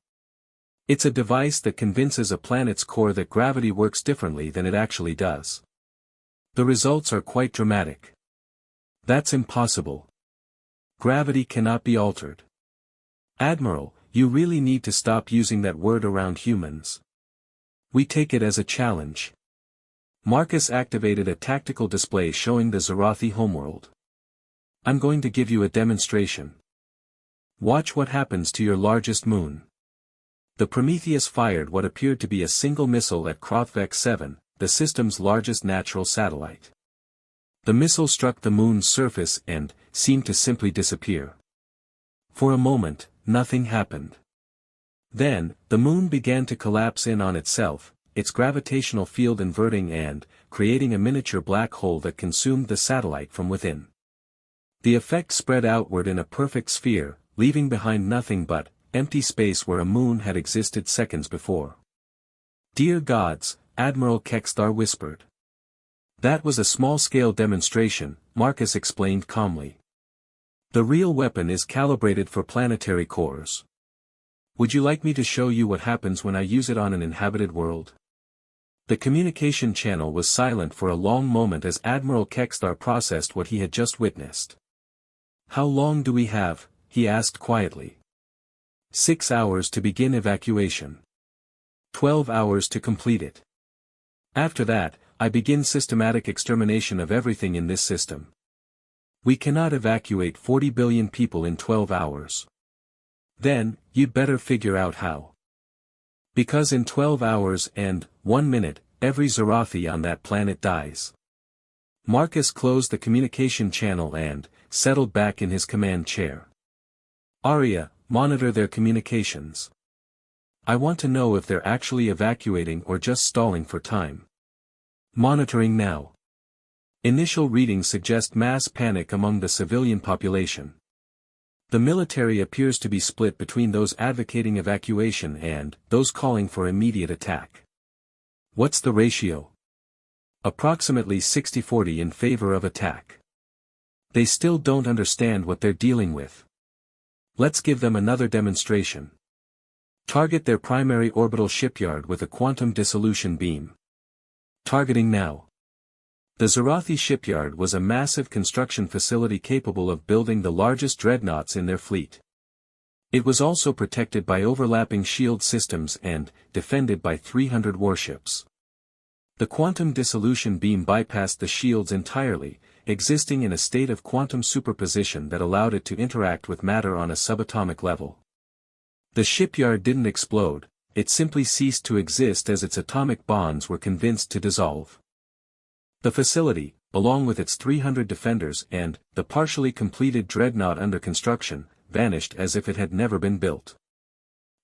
It's a device that convinces a planet's core that gravity works differently than it actually does. The results are quite dramatic. That's impossible. Gravity cannot be altered. Admiral, you really need to stop using that word around humans. We take it as a challenge. Marcus activated a tactical display showing the Zarathi homeworld. I'm going to give you a demonstration. Watch what happens to your largest moon. The Prometheus fired what appeared to be a single missile at Krothvek 7, the system's largest natural satellite. The missile struck the moon's surface and seemed to simply disappear. For a moment, nothing happened. Then, the moon began to collapse in on itself, its gravitational field inverting and creating a miniature black hole that consumed the satellite from within. The effect spread outward in a perfect sphere, leaving behind nothing but empty space where a moon had existed seconds before. Dear gods, Admiral Kekstar whispered. That was a small-scale demonstration, Marcus explained calmly. The real weapon is calibrated for planetary cores. Would you like me to show you what happens when I use it on an inhabited world? The communication channel was silent for a long moment as Admiral Kekstar processed what he had just witnessed. How long do we have? He asked quietly. 6 hours to begin evacuation. 12 hours to complete it. After that, I begin systematic extermination of everything in this system. We cannot evacuate 40 billion people in 12 hours. Then, you'd better figure out how. Because in 12 hours and 1 minute, every Zarathi on that planet dies. Marcus closed the communication channel and settled back in his command chair. Arya, monitor their communications. I want to know if they're actually evacuating or just stalling for time. Monitoring now. Initial readings suggest mass panic among the civilian population. The military appears to be split between those advocating evacuation and those calling for immediate attack. What's the ratio? Approximately 60-40 in favor of attack. They still don't understand what they're dealing with. Let's give them another demonstration. Target their primary orbital shipyard with a quantum dissolution beam. Targeting now. The Zarathi shipyard was a massive construction facility capable of building the largest dreadnoughts in their fleet. It was also protected by overlapping shield systems and defended by 300 warships. The quantum dissolution beam bypassed the shields entirely, existing in a state of quantum superposition that allowed it to interact with matter on a subatomic level. The shipyard didn't explode, it simply ceased to exist as its atomic bonds were convinced to dissolve. The facility, along with its 300 defenders and the partially completed dreadnought under construction, vanished as if it had never been built.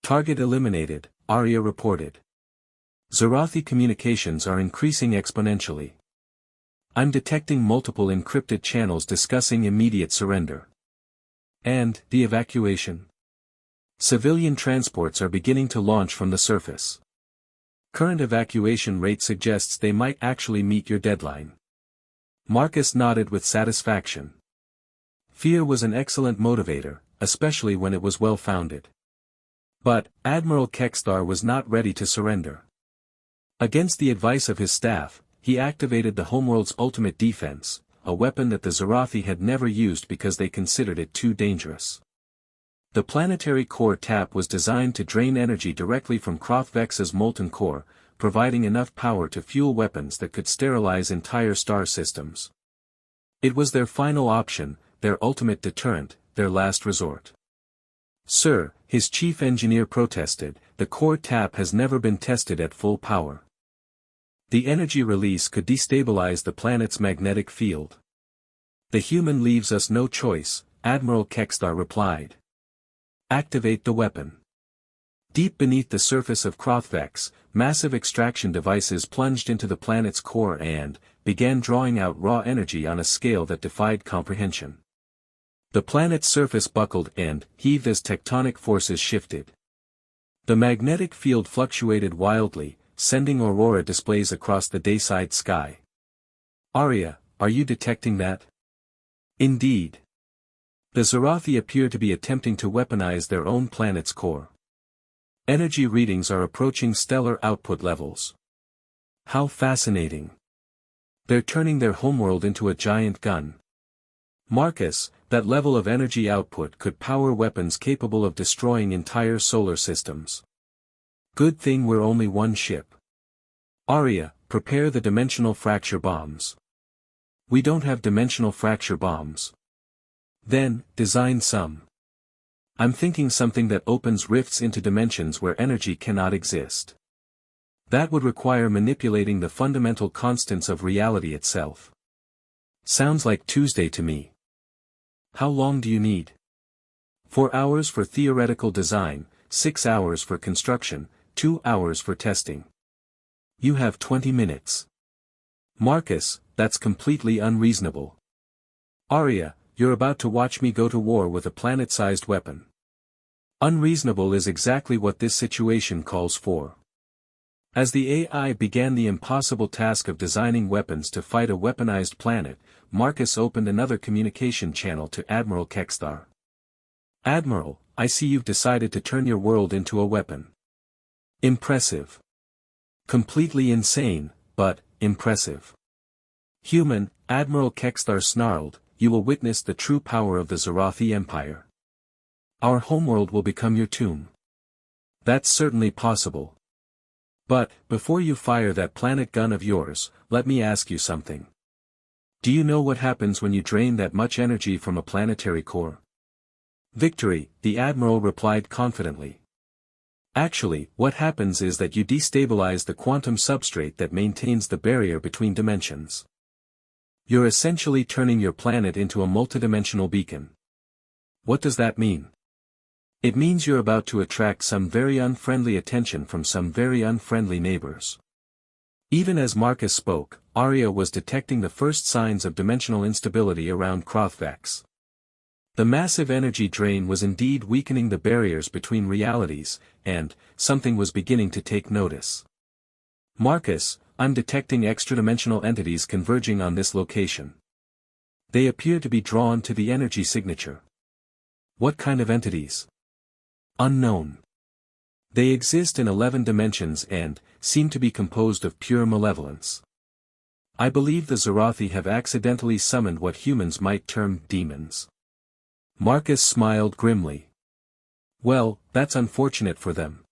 Target eliminated, Arya reported. Zarathi communications are increasing exponentially. I'm detecting multiple encrypted channels discussing immediate surrender. And, the evacuation. Civilian transports are beginning to launch from the surface. Current evacuation rate suggests they might actually meet your deadline. Marcus nodded with satisfaction. Fear was an excellent motivator, especially when it was well-founded. But, Admiral Kekstar was not ready to surrender. Against the advice of his staff, he activated the homeworld's ultimate defense, a weapon that the Zarathi had never used because they considered it too dangerous. The planetary core tap was designed to drain energy directly from Krothvex's molten core, providing enough power to fuel weapons that could sterilize entire star systems. It was their final option, their ultimate deterrent, their last resort. Sir, his chief engineer protested, the core tap has never been tested at full power. The energy release could destabilize the planet's magnetic field. The human leaves us no choice, Admiral Kekstar replied. Activate the weapon. Deep beneath the surface of Krothvex, massive extraction devices plunged into the planet's core and began drawing out raw energy on a scale that defied comprehension. The planet's surface buckled and heaved as tectonic forces shifted. The magnetic field fluctuated wildly, sending aurora displays across the dayside sky. Arya, are you detecting that? Indeed. The Zarathi appear to be attempting to weaponize their own planet's core. Energy readings are approaching stellar output levels. How fascinating. They're turning their homeworld into a giant gun. Marcus, that level of energy output could power weapons capable of destroying entire solar systems. Good thing we're only one ship. Arya, prepare the dimensional fracture bombs. We don't have dimensional fracture bombs. Then, design some. I'm thinking something that opens rifts into dimensions where energy cannot exist. That would require manipulating the fundamental constants of reality itself. Sounds like Tuesday to me. How long do you need? 4 hours for theoretical design, 6 hours for construction, 2 hours for testing. You have 20 minutes. Marcus, that's completely unreasonable. Arya, you're about to watch me go to war with a planet-sized weapon. Unreasonable is exactly what this situation calls for. As the AI began the impossible task of designing weapons to fight a weaponized planet, Marcus opened another communication channel to Admiral Kekstar. Admiral, I see you've decided to turn your world into a weapon. Impressive. Completely insane, but impressive. Human, Admiral Kekstar snarled, you will witness the true power of the Zarathi Empire. Our homeworld will become your tomb. That's certainly possible. But, before you fire that planet gun of yours, let me ask you something. Do you know what happens when you drain that much energy from a planetary core? Victory, the Admiral replied confidently. Actually, what happens is that you destabilize the quantum substrate that maintains the barrier between dimensions. You're essentially turning your planet into a multidimensional beacon. What does that mean? It means you're about to attract some very unfriendly attention from some very unfriendly neighbors. Even as Marcus spoke, Arya was detecting the first signs of dimensional instability around Krothvex. The massive energy drain was indeed weakening the barriers between realities, and something was beginning to take notice. Marcus, I'm detecting extra-dimensional entities converging on this location. They appear to be drawn to the energy signature. What kind of entities? Unknown. They exist in 11 dimensions and seem to be composed of pure malevolence. I believe the Zarathi have accidentally summoned what humans might term demons. Marcus smiled grimly. Well, that's unfortunate for them.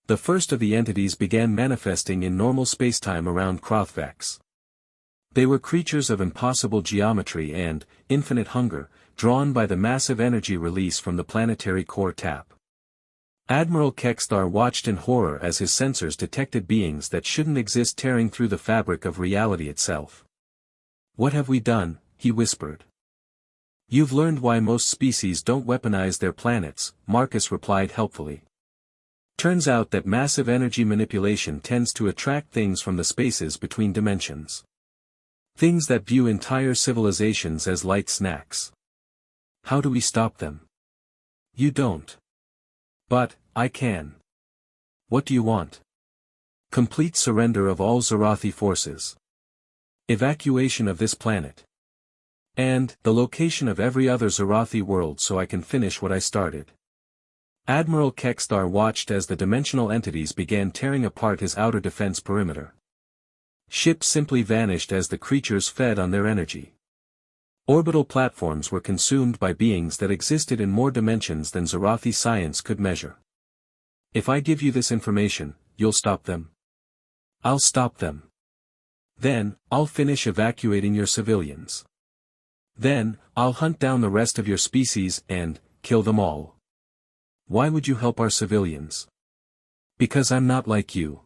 The first of the entities began manifesting in normal spacetime around Krothvex. They were creatures of impossible geometry and infinite hunger, drawn by the massive energy release from the planetary core tap. Admiral Kekstar watched in horror as his sensors detected beings that shouldn't exist tearing through the fabric of reality itself. What have we done? He whispered. You've learned why most species don't weaponize their planets, Marcus replied helpfully. Turns out that massive energy manipulation tends to attract things from the spaces between dimensions. Things that view entire civilizations as light snacks. How do we stop them? You don't. But, I can. What do you want? Complete surrender of all Zarathi forces. Evacuation of this planet. And, the location of every other Zarathi world so I can finish what I started. Admiral Kekstar watched as the dimensional entities began tearing apart his outer defense perimeter. Ships simply vanished as the creatures fed on their energy. Orbital platforms were consumed by beings that existed in more dimensions than Zarathi science could measure. If I give you this information, you'll stop them? I'll stop them. Then, I'll finish evacuating your civilians. Then, I'll hunt down the rest of your species and kill them all. Why would you help our civilians? Because I'm not like you.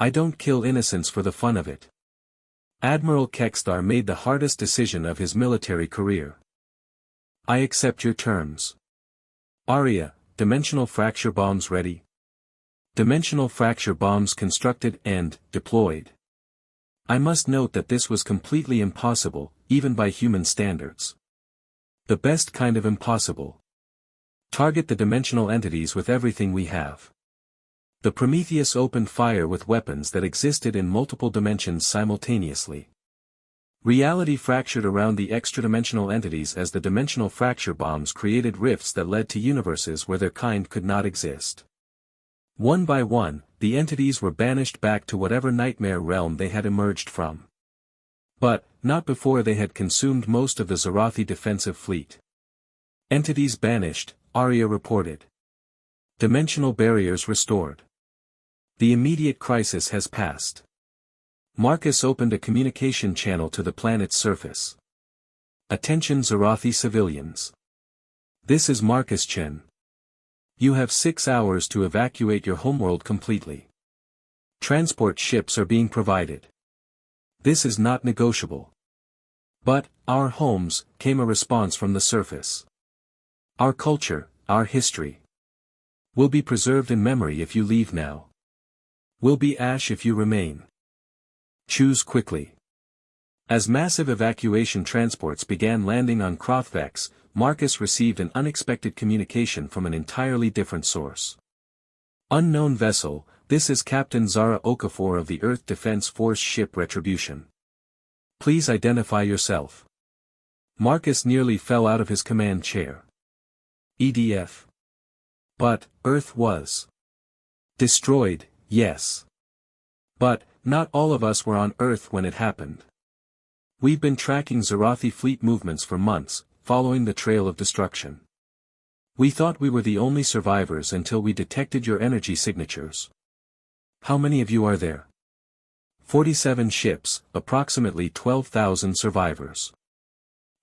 I don't kill innocents for the fun of it. Admiral Kekstar made the hardest decision of his military career. I accept your terms. Arya, dimensional fracture bombs ready. Dimensional fracture bombs constructed and deployed. I must note that this was completely impossible, even by human standards. The best kind of impossible. Target the dimensional entities with everything we have. The Prometheus opened fire with weapons that existed in multiple dimensions simultaneously. Reality fractured around the extra-dimensional entities as the dimensional fracture bombs created rifts that led to universes where their kind could not exist. One by one, the entities were banished back to whatever nightmare realm they had emerged from. But, not before they had consumed most of the Zarathi defensive fleet. Entities banished, Arya reported. Dimensional barriers restored. The immediate crisis has passed. Marcus opened a communication channel to the planet's surface. Attention Zarathi civilians. This is Marcus Chen. You have 6 hours to evacuate your homeworld completely. Transport ships are being provided. This is not negotiable. But, our homes, came a response from the surface. Our culture, our history, will be preserved in memory if you leave now. Will be ash if you remain. Choose quickly. As massive evacuation transports began landing on Krothvex, Marcus received an unexpected communication from an entirely different source. Unknown vessel, this is Captain Zara Okafor of the Earth Defense Force ship Retribution. Please identify yourself. Marcus nearly fell out of his command chair. EDF. But, Earth was destroyed, yes. But, not all of us were on Earth when it happened. We've been tracking Zarathi fleet movements for months, following the trail of destruction. We thought we were the only survivors until we detected your energy signatures. How many of you are there? 47 ships, approximately 12,000 survivors.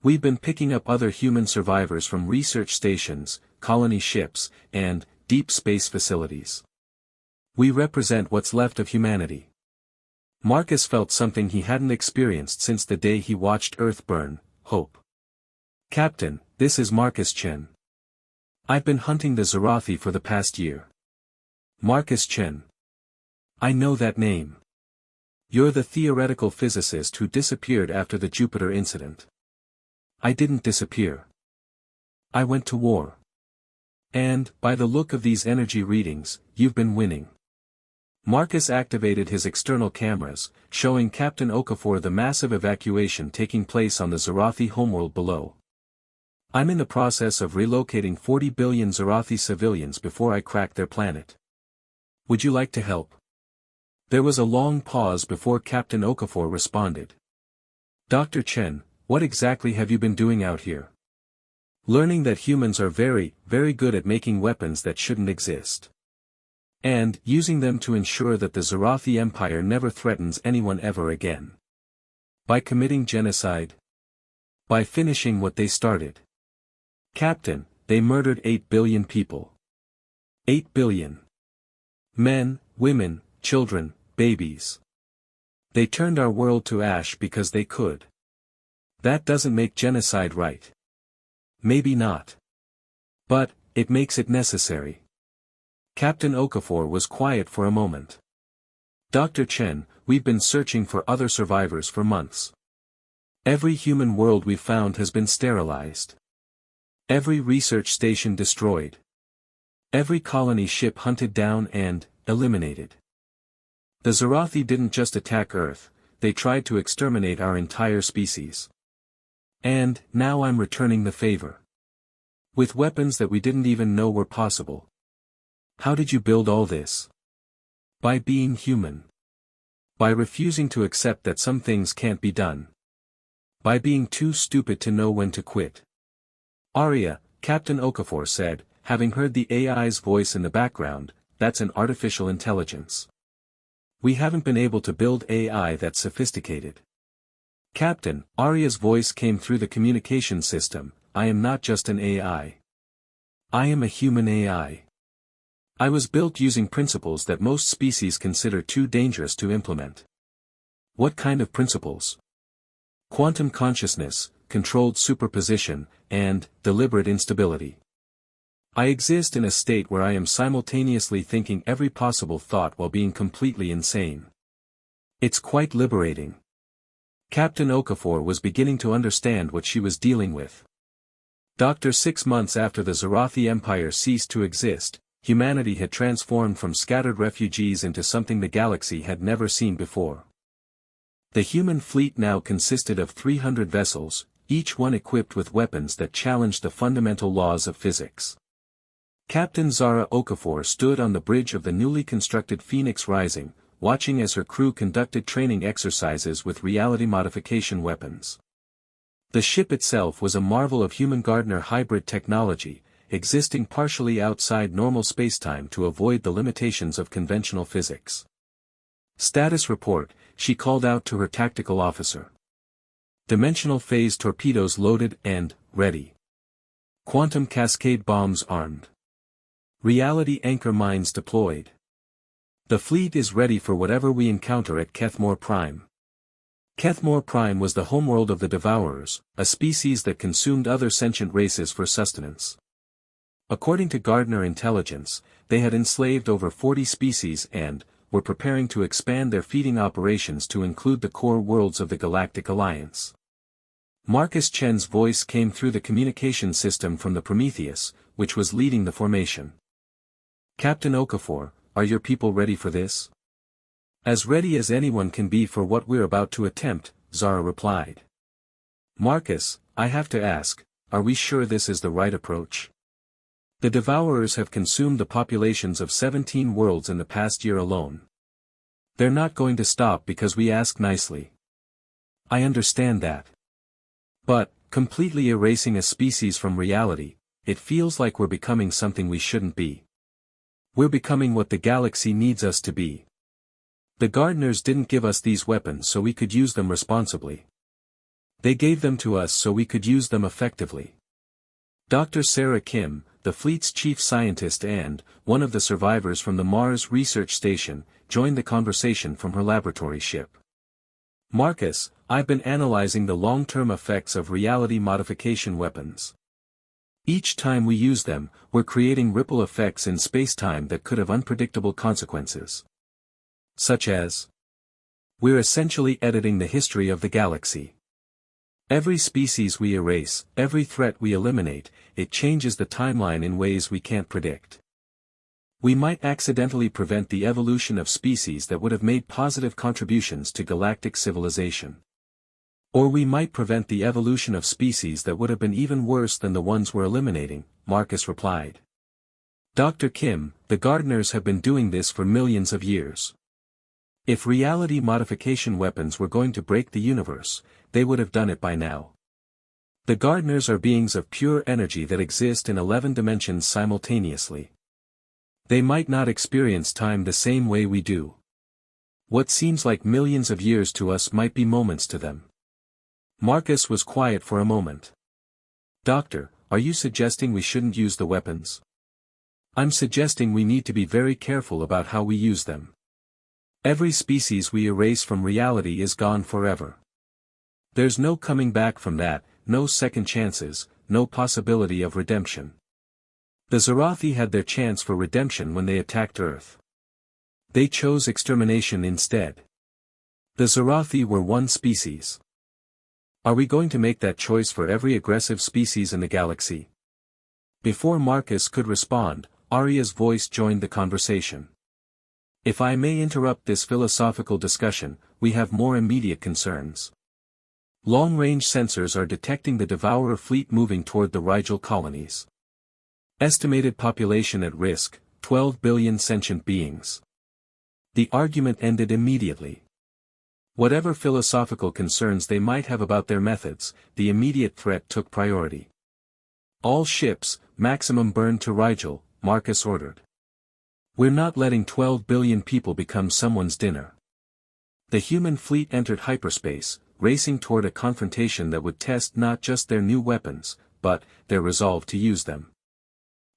We've been picking up other human survivors from research stations, colony ships, and deep space facilities. We represent what's left of humanity. Marcus felt something he hadn't experienced since the day he watched Earth burn, hope. Captain, this is Marcus Chen. I've been hunting the Zarathi for the past year. Marcus Chen. I know that name. You're the theoretical physicist who disappeared after the Jupiter incident. I didn't disappear. I went to war. And, by the look of these energy readings, you've been winning. Marcus activated his external cameras, showing Captain Okafor the massive evacuation taking place on the Zarathi homeworld below. I'm in the process of relocating 40 billion Zarathi civilians before I crack their planet. Would you like to help? There was a long pause before Captain Okafor responded. Dr. Chen, what exactly have you been doing out here? Learning that humans are very, very good at making weapons that shouldn't exist. And, using them to ensure that the Zarathi Empire never threatens anyone ever again. By committing genocide? By finishing what they started. Captain, they murdered 8 billion people. 8 billion. Men, women, children, babies. They turned our world to ash because they could. That doesn't make genocide right. Maybe not. But, it makes it necessary. Captain Okafor was quiet for a moment. Dr. Chen, we've been searching for other survivors for months. Every human world we've found has been sterilized. Every research station destroyed. Every colony ship hunted down and eliminated. The Zarathi didn't just attack Earth, they tried to exterminate our entire species. And, now I'm returning the favor. With weapons that we didn't even know were possible. How did you build all this? By being human. By refusing to accept that some things can't be done. By being too stupid to know when to quit. Arya, Captain Okafor said, having heard the AI's voice in the background, that's an artificial intelligence. We haven't been able to build AI that's sophisticated. Captain, Arya's voice came through the communication system, I am not just an AI. I am a human AI. I was built using principles that most species consider too dangerous to implement. What kind of principles? Quantum consciousness, controlled superposition, and deliberate instability. I exist in a state where I am simultaneously thinking every possible thought while being completely insane. It's quite liberating. Captain Okafor was beginning to understand what she was dealing with. 6 months after the Zarathi Empire ceased to exist, humanity had transformed from scattered refugees into something the galaxy had never seen before. The human fleet now consisted of 300 vessels, each one equipped with weapons that challenged the fundamental laws of physics. Captain Zara Okafor stood on the bridge of the newly constructed Phoenix Rising, watching as her crew conducted training exercises with reality modification weapons. The ship itself was a marvel of human-Gardner hybrid technology, existing partially outside normal spacetime to avoid the limitations of conventional physics. Status report, she called out to her tactical officer. Dimensional phase torpedoes loaded and ready. Quantum cascade bombs armed. Reality anchor mines deployed. The fleet is ready for whatever we encounter at Kethmore Prime. Kethmore Prime was the homeworld of the Devourers, a species that consumed other sentient races for sustenance. According to Gardner intelligence, they had enslaved over 40 species and were preparing to expand their feeding operations to include the core worlds of the Galactic Alliance. Marcus Chen's voice came through the communication system from the Prometheus, which was leading the formation. Captain Okafor, are your people ready for this? As ready as anyone can be for what we're about to attempt, Zara replied. Marcus, I have to ask, are we sure this is the right approach? The Devourers have consumed the populations of 17 worlds in the past year alone. They're not going to stop because we ask nicely. I understand that. But, completely erasing a species from reality, it feels like we're becoming something we shouldn't be. We're becoming what the galaxy needs us to be. The Gardeners didn't give us these weapons so we could use them responsibly. They gave them to us so we could use them effectively. Dr. Sarah Kim, the fleet's chief scientist and one of the survivors from the Mars research station, joined the conversation from her laboratory ship. Marcus, I've been analyzing the long-term effects of reality modification weapons. Each time we use them, we're creating ripple effects in spacetime that could have unpredictable consequences. Such as, we're essentially editing the history of the galaxy. Every species we erase, every threat we eliminate, it changes the timeline in ways we can't predict. We might accidentally prevent the evolution of species that would have made positive contributions to galactic civilization. Or we might prevent the evolution of species that would have been even worse than the ones we're eliminating, Marcus replied. Dr. Kim, the Gardeners have been doing this for millions of years. If reality modification weapons were going to break the universe, they would have done it by now. The Gardeners are beings of pure energy that exist in 11 dimensions simultaneously. They might not experience time the same way we do. What seems like millions of years to us might be moments to them. Marcus was quiet for a moment. Doctor, are you suggesting we shouldn't use the weapons? I'm suggesting we need to be very careful about how we use them. Every species we erase from reality is gone forever. There's no coming back from that, no second chances, no possibility of redemption. The Zarathi had their chance for redemption when they attacked Earth. They chose extermination instead. The Zarathi were one species. Are we going to make that choice for every aggressive species in the galaxy? Before Marcus could respond, Arya's voice joined the conversation. If I may interrupt this philosophical discussion, we have more immediate concerns. Long-range sensors are detecting the Devourer fleet moving toward the Rigel colonies. Estimated population at risk, 12 billion sentient beings. The argument ended immediately. Whatever philosophical concerns they might have about their methods, the immediate threat took priority. All ships, maximum burn to Rigel, Marcus ordered. We're not letting 12 billion people become someone's dinner. The human fleet entered hyperspace, racing toward a confrontation that would test not just their new weapons, but their resolve to use them.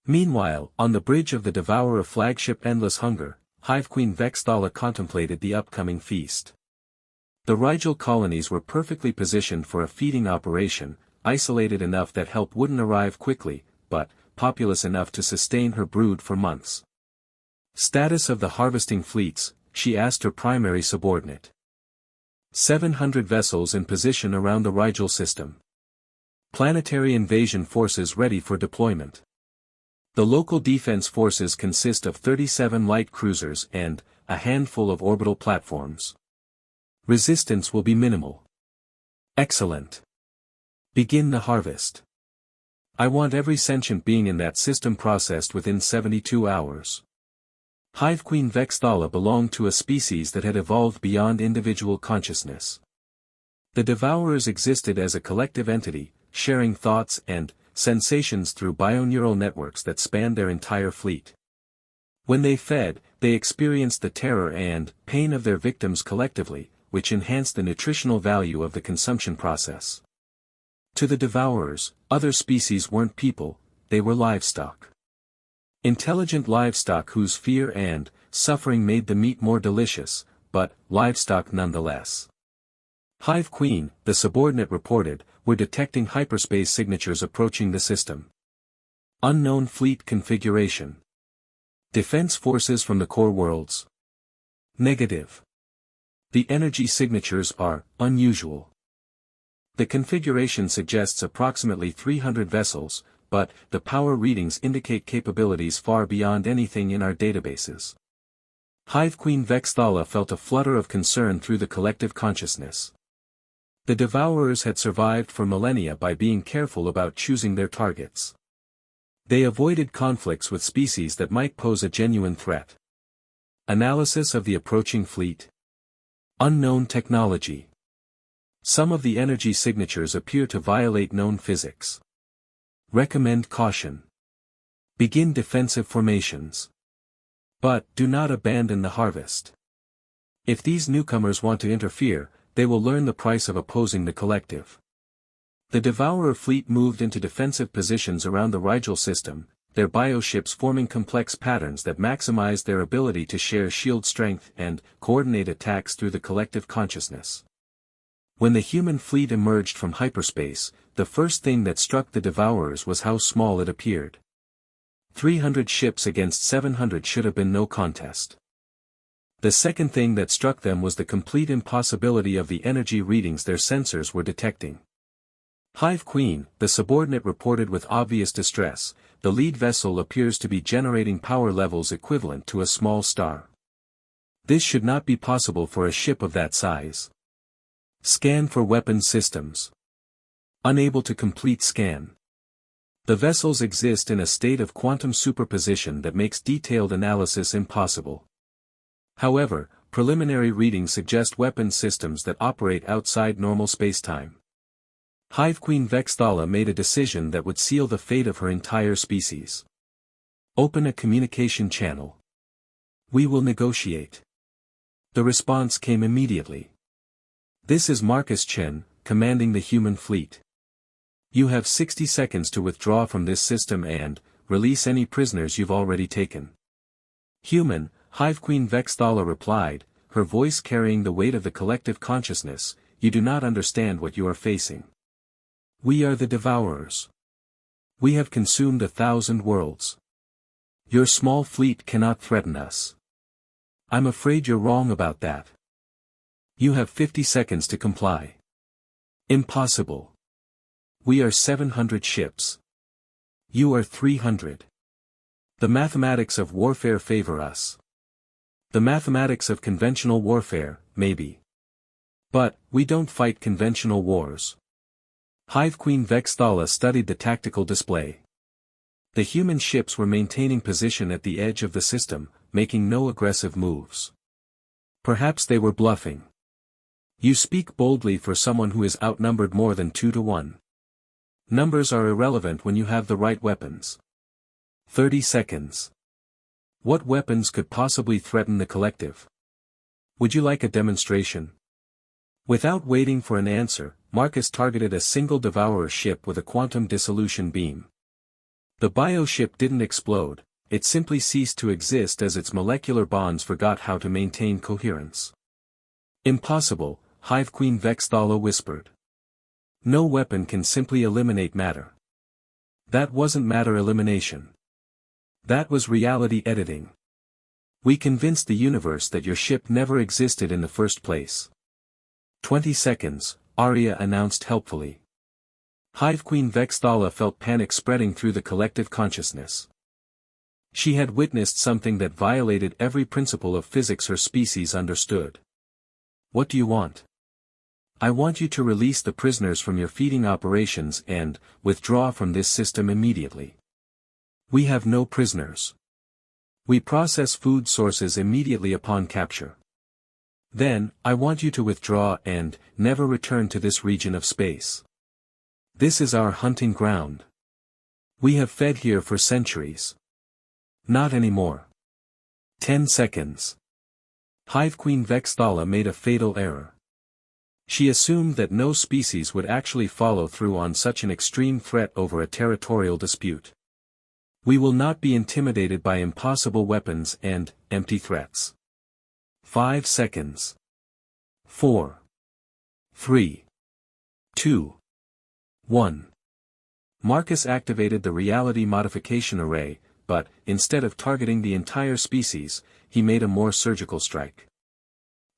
Meanwhile, on the bridge of the Devourer flagship Endless Hunger, Hive Queen Vexthala contemplated the upcoming feast. The Rigel colonies were perfectly positioned for a feeding operation, isolated enough that help wouldn't arrive quickly, but populous enough to sustain her brood for months. Status of the harvesting fleets, she asked her primary subordinate. 700 vessels in position around the Rigel system. Planetary invasion forces ready for deployment. The local defense forces consist of 37 light cruisers and a handful of orbital platforms. Resistance will be minimal. Excellent. Begin the harvest. I want every sentient being in that system processed within 72 hours. Hive Queen Vexthala belonged to a species that had evolved beyond individual consciousness. The Devourers existed as a collective entity, sharing thoughts and sensations through bioneural networks that spanned their entire fleet. When they fed, they experienced the terror and pain of their victims collectively, which enhanced the nutritional value of the consumption process. To the Devourers, other species weren't people, they were livestock. Intelligent livestock whose fear and suffering made the meat more delicious, but livestock nonetheless. Hive Queen, the subordinate reported, were detecting hyperspace signatures approaching the system. Unknown fleet configuration. Defense forces from the core worlds. Negative. The energy signatures are unusual. The configuration suggests approximately 300 vessels, but the power readings indicate capabilities far beyond anything in our databases. Hive Queen Vexthala felt a flutter of concern through the collective consciousness. The Devourers had survived for millennia by being careful about choosing their targets. They avoided conflicts with species that might pose a genuine threat. Analysis of the approaching fleet. Unknown technology. Some of the energy signatures appear to violate known physics. Recommend caution. Begin defensive formations. But do not abandon the harvest. If these newcomers want to interfere, they will learn the price of opposing the collective. The Devourer fleet moved into defensive positions around the Rigel system, their bioships forming complex patterns that maximized their ability to share shield strength and coordinate attacks through the collective consciousness. When the human fleet emerged from hyperspace, the first thing that struck the Devourers was how small it appeared. 300 ships against 700 should have been no contest. The second thing that struck them was the complete impossibility of the energy readings their sensors were detecting. Hive Queen, the subordinate reported with obvious distress, the lead vessel appears to be generating power levels equivalent to a small star. This should not be possible for a ship of that size. Scan for weapon systems. Unable to complete scan. The vessels exist in a state of quantum superposition that makes detailed analysis impossible. However, preliminary readings suggest weapon systems that operate outside normal spacetime. Hive Queen Vexthala made a decision that would seal the fate of her entire species. Open a communication channel. We will negotiate. The response came immediately. This is Marcus Chen, commanding the human fleet. You have 60 seconds to withdraw from this system and release any prisoners you've already taken. Human, Hive Queen Vexthala replied, her voice carrying the weight of the collective consciousness, you do not understand what you are facing. We are the Devourers. We have consumed 1,000 worlds. Your small fleet cannot threaten us. I'm afraid you're wrong about that. You have 50 seconds to comply. Impossible. We are 700 ships. You are 300. The mathematics of warfare favor us. The mathematics of conventional warfare, maybe. But, we don't fight conventional wars. Hive Queen Vexthala studied the tactical display. The human ships were maintaining position at the edge of the system, making no aggressive moves. Perhaps they were bluffing. You speak boldly for someone who is outnumbered more than 2 to 1. Numbers are irrelevant when you have the right weapons. 30 seconds. What weapons could possibly threaten the collective? Would you like a demonstration? Without waiting for an answer, Marcus targeted a single Devourer ship with a quantum dissolution beam. The bioship didn't explode, it simply ceased to exist as its molecular bonds forgot how to maintain coherence. Impossible, Hive Queen Vexthala whispered. No weapon can simply eliminate matter. That wasn't matter elimination. That was reality editing. We convinced the universe that your ship never existed in the first place. 20 seconds, Arya announced helpfully. Hive Queen Vexthala felt panic spreading through the collective consciousness. She had witnessed something that violated every principle of physics her species understood. What do you want? I want you to release the prisoners from your feeding operations and withdraw from this system immediately. We have no prisoners. We process food sources immediately upon capture. Then, I want you to withdraw and never return to this region of space. This is our hunting ground. We have fed here for centuries. Not anymore. 10 seconds. Hive Queen Vexthala made a fatal error. She assumed that no species would actually follow through on such an extreme threat over a territorial dispute. We will not be intimidated by impossible weapons and empty threats. 5 seconds. 4. 3. 2. 1. Marcus activated the reality modification array, but, instead of targeting the entire species, he made a more surgical strike.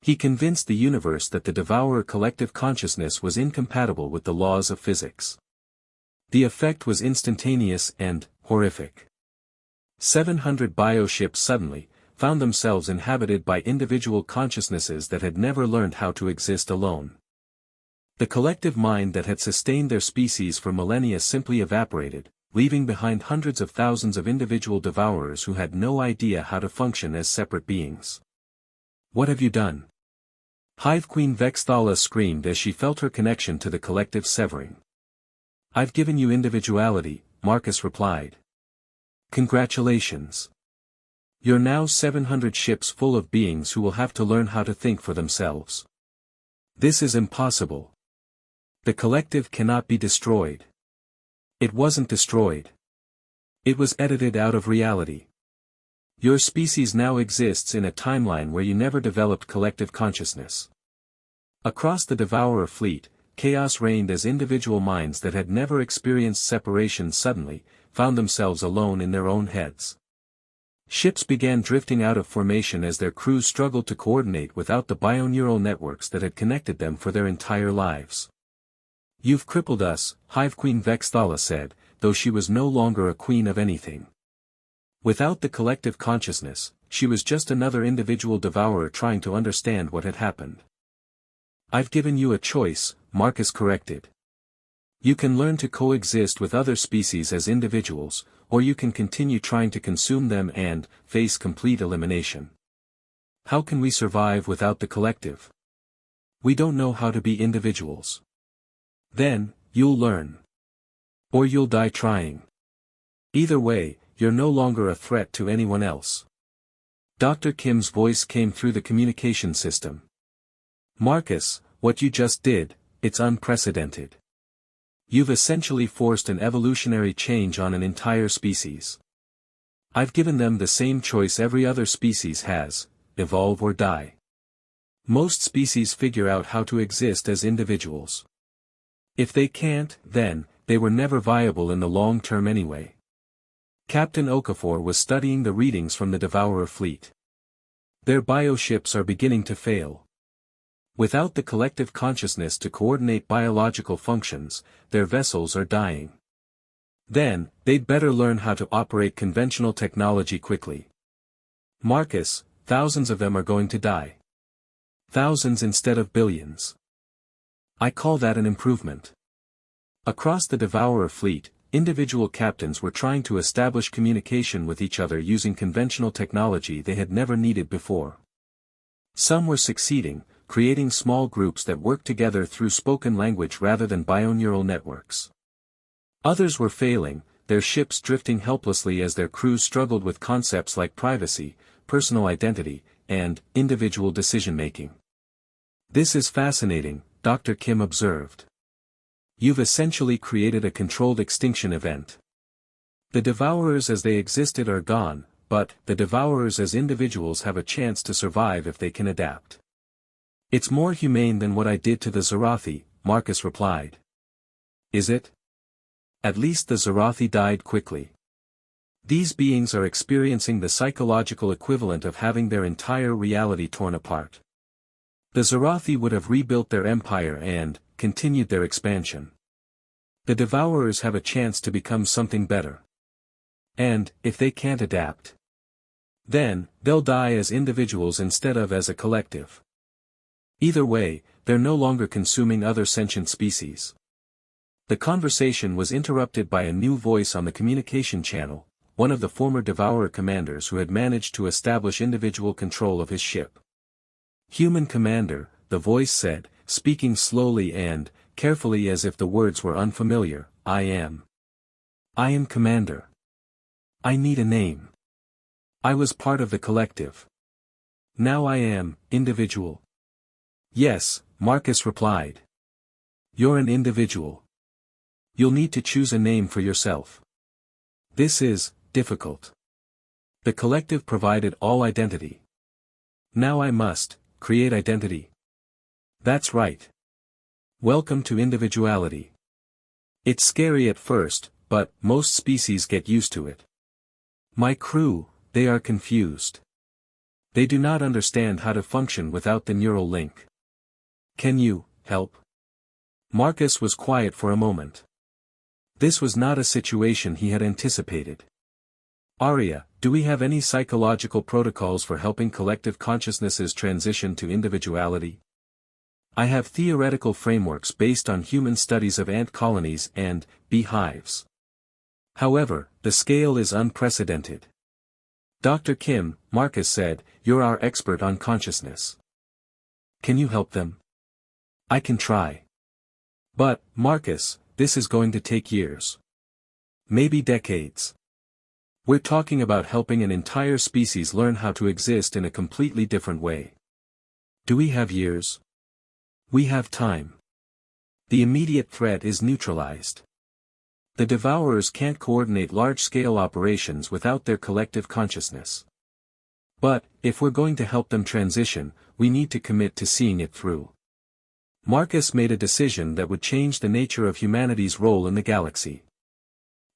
He convinced the universe that the Devourer collective consciousness was incompatible with the laws of physics. The effect was instantaneous and horrific. 700 bioships suddenly found themselves inhabited by individual consciousnesses that had never learned how to exist alone. The collective mind that had sustained their species for millennia simply evaporated, leaving behind hundreds of thousands of individual devourers who had no idea how to function as separate beings. What have you done? Hive Queen Vexthala screamed as she felt her connection to the collective severing. I've given you individuality, Marcus replied. Congratulations. You're now 700 ships full of beings who will have to learn how to think for themselves. This is impossible. The collective cannot be destroyed. It wasn't destroyed. It was edited out of reality. Your species now exists in a timeline where you never developed collective consciousness. Across the Devourer fleet, chaos reigned as individual minds that had never experienced separation suddenly found themselves alone in their own heads. Ships began drifting out of formation as their crews struggled to coordinate without the bioneural networks that had connected them for their entire lives. You've crippled us, Hive Queen Vexthala said, though she was no longer a queen of anything. Without the collective consciousness, she was just another individual devourer trying to understand what had happened. I've given you a choice, Marcus corrected. You can learn to coexist with other species as individuals, or you can continue trying to consume them and face complete elimination. How can we survive without the collective? We don't know how to be individuals. Then, you'll learn. Or you'll die trying. Either way, you're no longer a threat to anyone else. Dr. Kim's voice came through the communication system. Marcus, what you just did, it's unprecedented. You've essentially forced an evolutionary change on an entire species. I've given them the same choice every other species has, evolve or die. Most species figure out how to exist as individuals. If they can't, then, they were never viable in the long term anyway. Captain Okafor was studying the readings from the Devourer fleet. Their bioships are beginning to fail. Without the collective consciousness to coordinate biological functions, their vessels are dying. Then, they'd better learn how to operate conventional technology quickly. Marcus, thousands of them are going to die. Thousands instead of billions. I call that an improvement. Across the Devourer fleet, individual captains were trying to establish communication with each other using conventional technology they had never needed before. Some were succeeding, creating small groups that worked together through spoken language rather than bioneural networks. Others were failing, their ships drifting helplessly as their crews struggled with concepts like privacy, personal identity, and individual decision-making. "This is fascinating," Dr. Kim observed. "You've essentially created a controlled extinction event. The Devourers as they existed are gone, but the Devourers as individuals have a chance to survive if they can adapt." "It's more humane than what I did to the Zarathi," Marcus replied. "Is it? At least the Zarathi died quickly. These beings are experiencing the psychological equivalent of having their entire reality torn apart. The Zarathi would have rebuilt their empire and continued their expansion. The Devourers have a chance to become something better. And, if they can't adapt, then, they'll die as individuals instead of as a collective. Either way, they're no longer consuming other sentient species." The conversation was interrupted by a new voice on the communication channel, one of the former Devourer commanders who had managed to establish individual control of his ship. "Human commander," the voice said, speaking slowly and carefully as if the words were unfamiliar, I am commander. I need a name. I was part of the collective. Now I am, individual." "Yes," Marcus replied. "You're an individual. You'll need to choose a name for yourself. This is difficult. The collective provided all identity. Now I must create identity." "That's right. Welcome to individuality. It's scary at first, but most species get used to it. My crew, they are confused. They do not understand how to function without the neural link. Can you help?" Marcus was quiet for a moment. This was not a situation he had anticipated. "Arya, do we have any psychological protocols for helping collective consciousnesses transition to individuality?" "I have theoretical frameworks based on human studies of ant colonies and beehives. However, the scale is unprecedented." "Dr. Kim," Marcus said, "you're our expert on consciousness. Can you help them?" "I can try. But, Marcus, this is going to take years. Maybe decades. We're talking about helping an entire species learn how to exist in a completely different way. Do we have years? We have time. The immediate threat is neutralized. The Devourers can't coordinate large-scale operations without their collective consciousness. But, if we're going to help them transition, we need to commit to seeing it through." Marcus made a decision that would change the nature of humanity's role in the galaxy.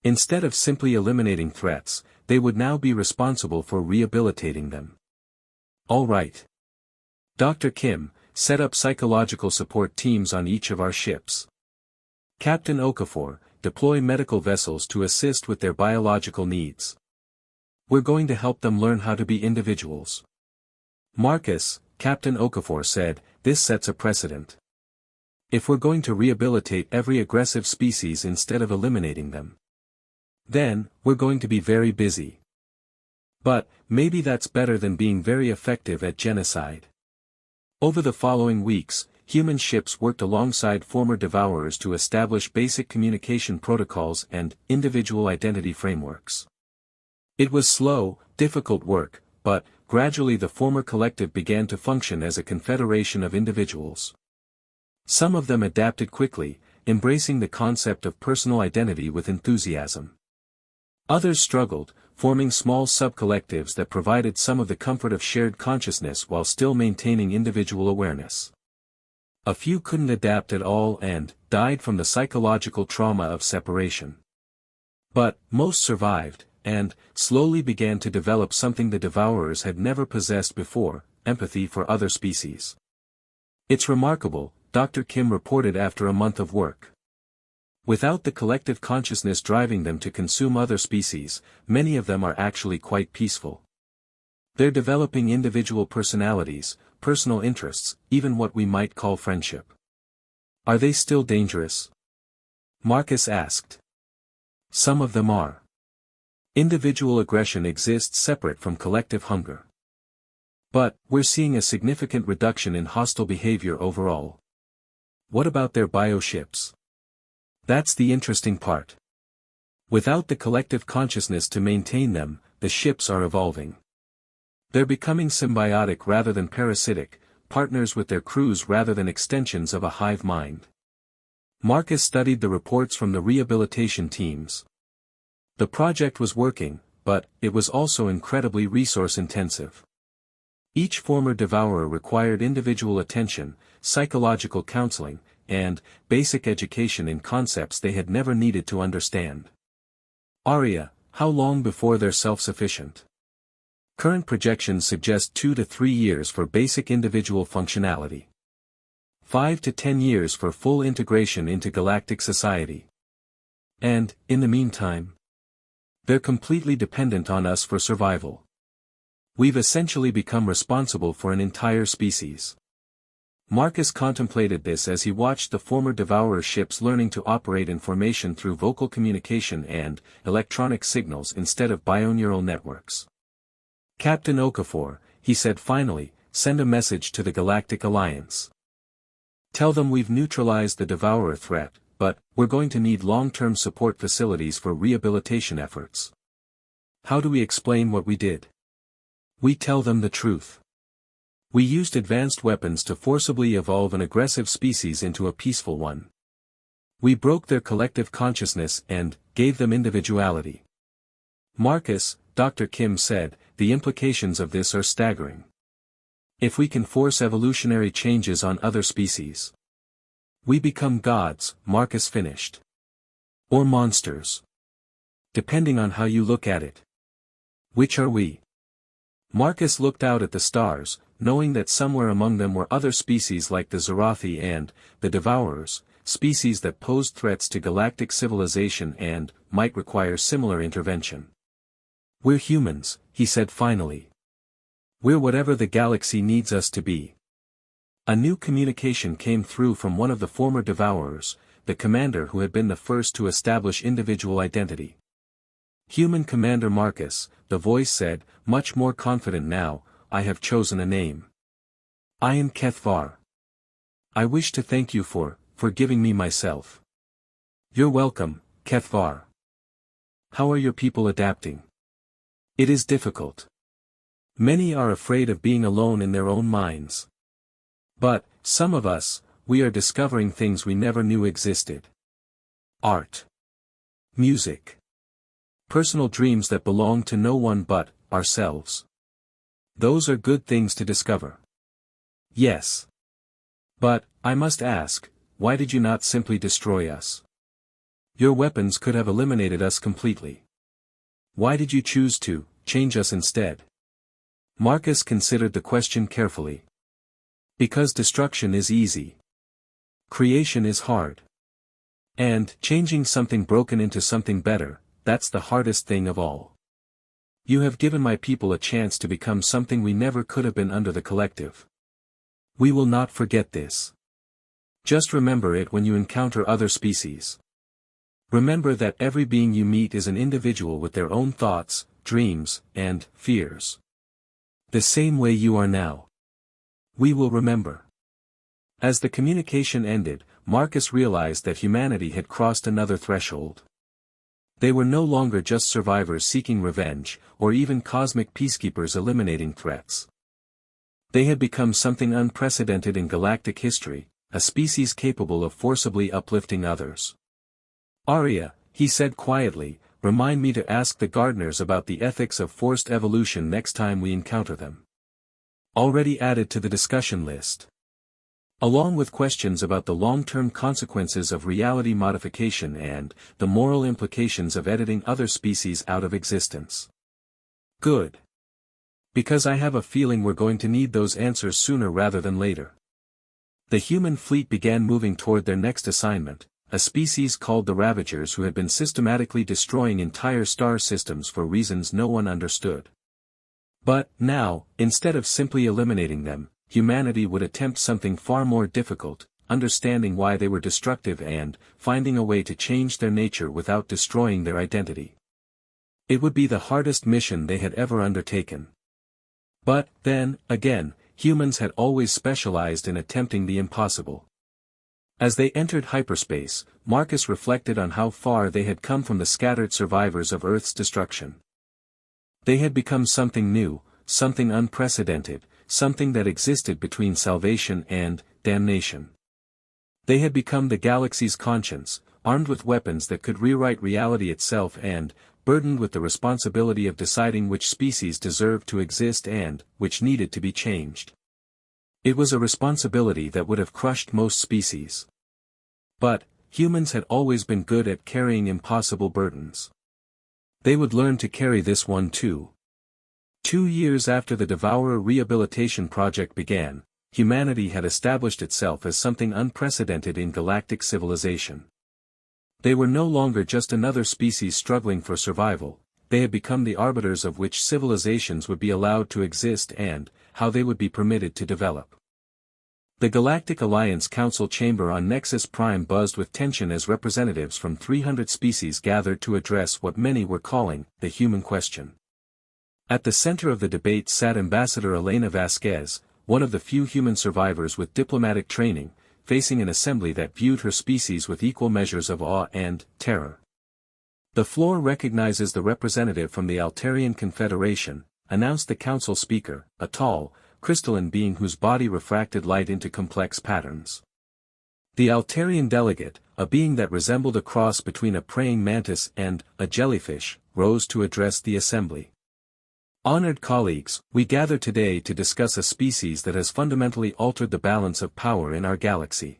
Instead of simply eliminating threats, they would now be responsible for rehabilitating them. "All right. Dr. Kim, set up psychological support teams on each of our ships. Captain Okafor, deploy medical vessels to assist with their biological needs. We're going to help them learn how to be individuals." "Marcus," Captain Okafor said, "this sets a precedent. If we're going to rehabilitate every aggressive species instead of eliminating them, then, we're going to be very busy. But, maybe that's better than being very effective at genocide." Over the following weeks, human ships worked alongside former Devourers to establish basic communication protocols and individual identity frameworks. It was slow, difficult work, but, gradually the former collective began to function as a confederation of individuals. Some of them adapted quickly, embracing the concept of personal identity with enthusiasm. Others struggled, forming small sub-collectives that provided some of the comfort of shared consciousness while still maintaining individual awareness. A few couldn't adapt at all and died from the psychological trauma of separation. But most survived, and slowly began to develop something the Devourers had never possessed before: empathy for other species. It's remarkable, Dr. Kim reported after a month of work. Without the collective consciousness driving them to consume other species, many of them are actually quite peaceful. They're developing individual personalities, personal interests, even what we might call friendship. Are they still dangerous? Marcus asked. Some of them are. Individual aggression exists separate from collective hunger. But, we're seeing a significant reduction in hostile behavior overall. What about their bioships? That's the interesting part. Without the collective consciousness to maintain them, the ships are evolving. They're becoming symbiotic rather than parasitic, partners with their crews rather than extensions of a hive mind. Marcus studied the reports from the rehabilitation teams. The project was working, but it was also incredibly resource-intensive. Each former devourer required individual attention, psychological counseling, and basic education in concepts they had never needed to understand. Arya, how long before they're self-sufficient? Current projections suggest 2 to 3 years for basic individual functionality. 5 to 10 years for full integration into galactic society. And, in the meantime, they're completely dependent on us for survival. We've essentially become responsible for an entire species. Marcus contemplated this as he watched the former devourer ships learning to operate in formation through vocal communication and electronic signals instead of bioneural networks. Captain Okafor, he said finally, send a message to the Galactic Alliance. Tell them we've neutralized the devourer threat, but we're going to need long-term support facilities for rehabilitation efforts. How do we explain what we did? We tell them the truth. We used advanced weapons to forcibly evolve an aggressive species into a peaceful one. We broke their collective consciousness and gave them individuality. Marcus, Dr. Kim said, the implications of this are staggering. If we can force evolutionary changes on other species, we become gods, Marcus finished. Or monsters. Depending on how you look at it. Which are we? Marcus looked out at the stars, knowing that somewhere among them were other species like the Zarathi and the Devourers, species that posed threats to galactic civilization and might require similar intervention. We're humans, he said finally. We're whatever the galaxy needs us to be. A new communication came through from one of the former Devourers, the commander who had been the first to establish individual identity. Human Commander Marcus, the voice said, much more confident now, I have chosen a name. I am Kethvar. I wish to thank you for giving me myself. You're welcome, Kethvar. How are your people adapting? It is difficult. Many are afraid of being alone in their own minds. But, some of us, we are discovering things we never knew existed. Art. Music. Personal dreams that belong to no one but ourselves. Those are good things to discover. Yes. But, I must ask, why did you not simply destroy us? Your weapons could have eliminated us completely. Why did you choose to change us instead? Marcus considered the question carefully. Because destruction is easy. Creation is hard. And changing something broken into something better, that's the hardest thing of all. You have given my people a chance to become something we never could have been under the collective. We will not forget this. Just remember it when you encounter other species. Remember that every being you meet is an individual with their own thoughts, dreams, and fears. The same way you are now. We will remember. As the communication ended, Marcus realized that humanity had crossed another threshold. They were no longer just survivors seeking revenge, or even cosmic peacekeepers eliminating threats. They had become something unprecedented in galactic history, a species capable of forcibly uplifting others. Arya, he said quietly, remind me to ask the gardeners about the ethics of forced evolution next time we encounter them. Already added to the discussion list. Along with questions about the long-term consequences of reality modification and the moral implications of editing other species out of existence. Good. Because I have a feeling we're going to need those answers sooner rather than later. The human fleet began moving toward their next assignment, a species called the Ravagers who had been systematically destroying entire star systems for reasons no one understood. But, now, instead of simply eliminating them, humanity would attempt something far more difficult, understanding why they were destructive and finding a way to change their nature without destroying their identity. It would be the hardest mission they had ever undertaken. But, then, again, humans had always specialized in attempting the impossible. As they entered hyperspace, Marcus reflected on how far they had come from the scattered survivors of Earth's destruction. They had become something new, something unprecedented, something that existed between salvation and damnation. They had become the galaxy's conscience, armed with weapons that could rewrite reality itself and, burdened with the responsibility of deciding which species deserved to exist and, which needed to be changed. It was a responsibility that would have crushed most species. But, humans had always been good at carrying impossible burdens. They would learn to carry this one too. 2 years after the Devourer Rehabilitation Project began, humanity had established itself as something unprecedented in galactic civilization. They were no longer just another species struggling for survival, they had become the arbiters of which civilizations would be allowed to exist and, how they would be permitted to develop. The Galactic Alliance Council chamber on Nexus Prime buzzed with tension as representatives from 300 species gathered to address what many were calling the human question. At the center of the debate sat Ambassador Elena Vasquez, one of the few human survivors with diplomatic training, facing an assembly that viewed her species with equal measures of awe and terror. The floor recognizes the representative from the Altarian Confederation, announced the council speaker, a tall, crystalline being whose body refracted light into complex patterns. The Altarian delegate, a being that resembled a cross between a praying mantis and a jellyfish, rose to address the assembly. Honored colleagues, we gather today to discuss a species that has fundamentally altered the balance of power in our galaxy.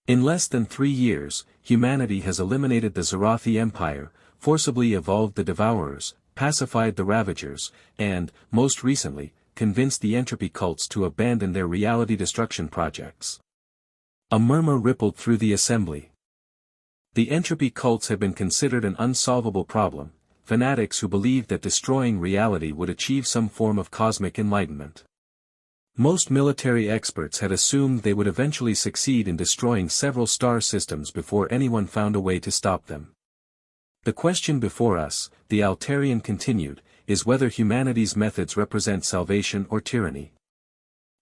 In less than 3 years, humanity has eliminated the Zarathi Empire, forcibly evolved the Devourers, pacified the Ravagers, and, most recently, convinced the entropy cults to abandon their reality destruction projects. A murmur rippled through the assembly. The entropy cults had been considered an unsolvable problem, fanatics who believed that destroying reality would achieve some form of cosmic enlightenment. Most military experts had assumed they would eventually succeed in destroying several star systems before anyone found a way to stop them. The question before us, the Altarian continued, is whether humanity's methods represent salvation or tyranny.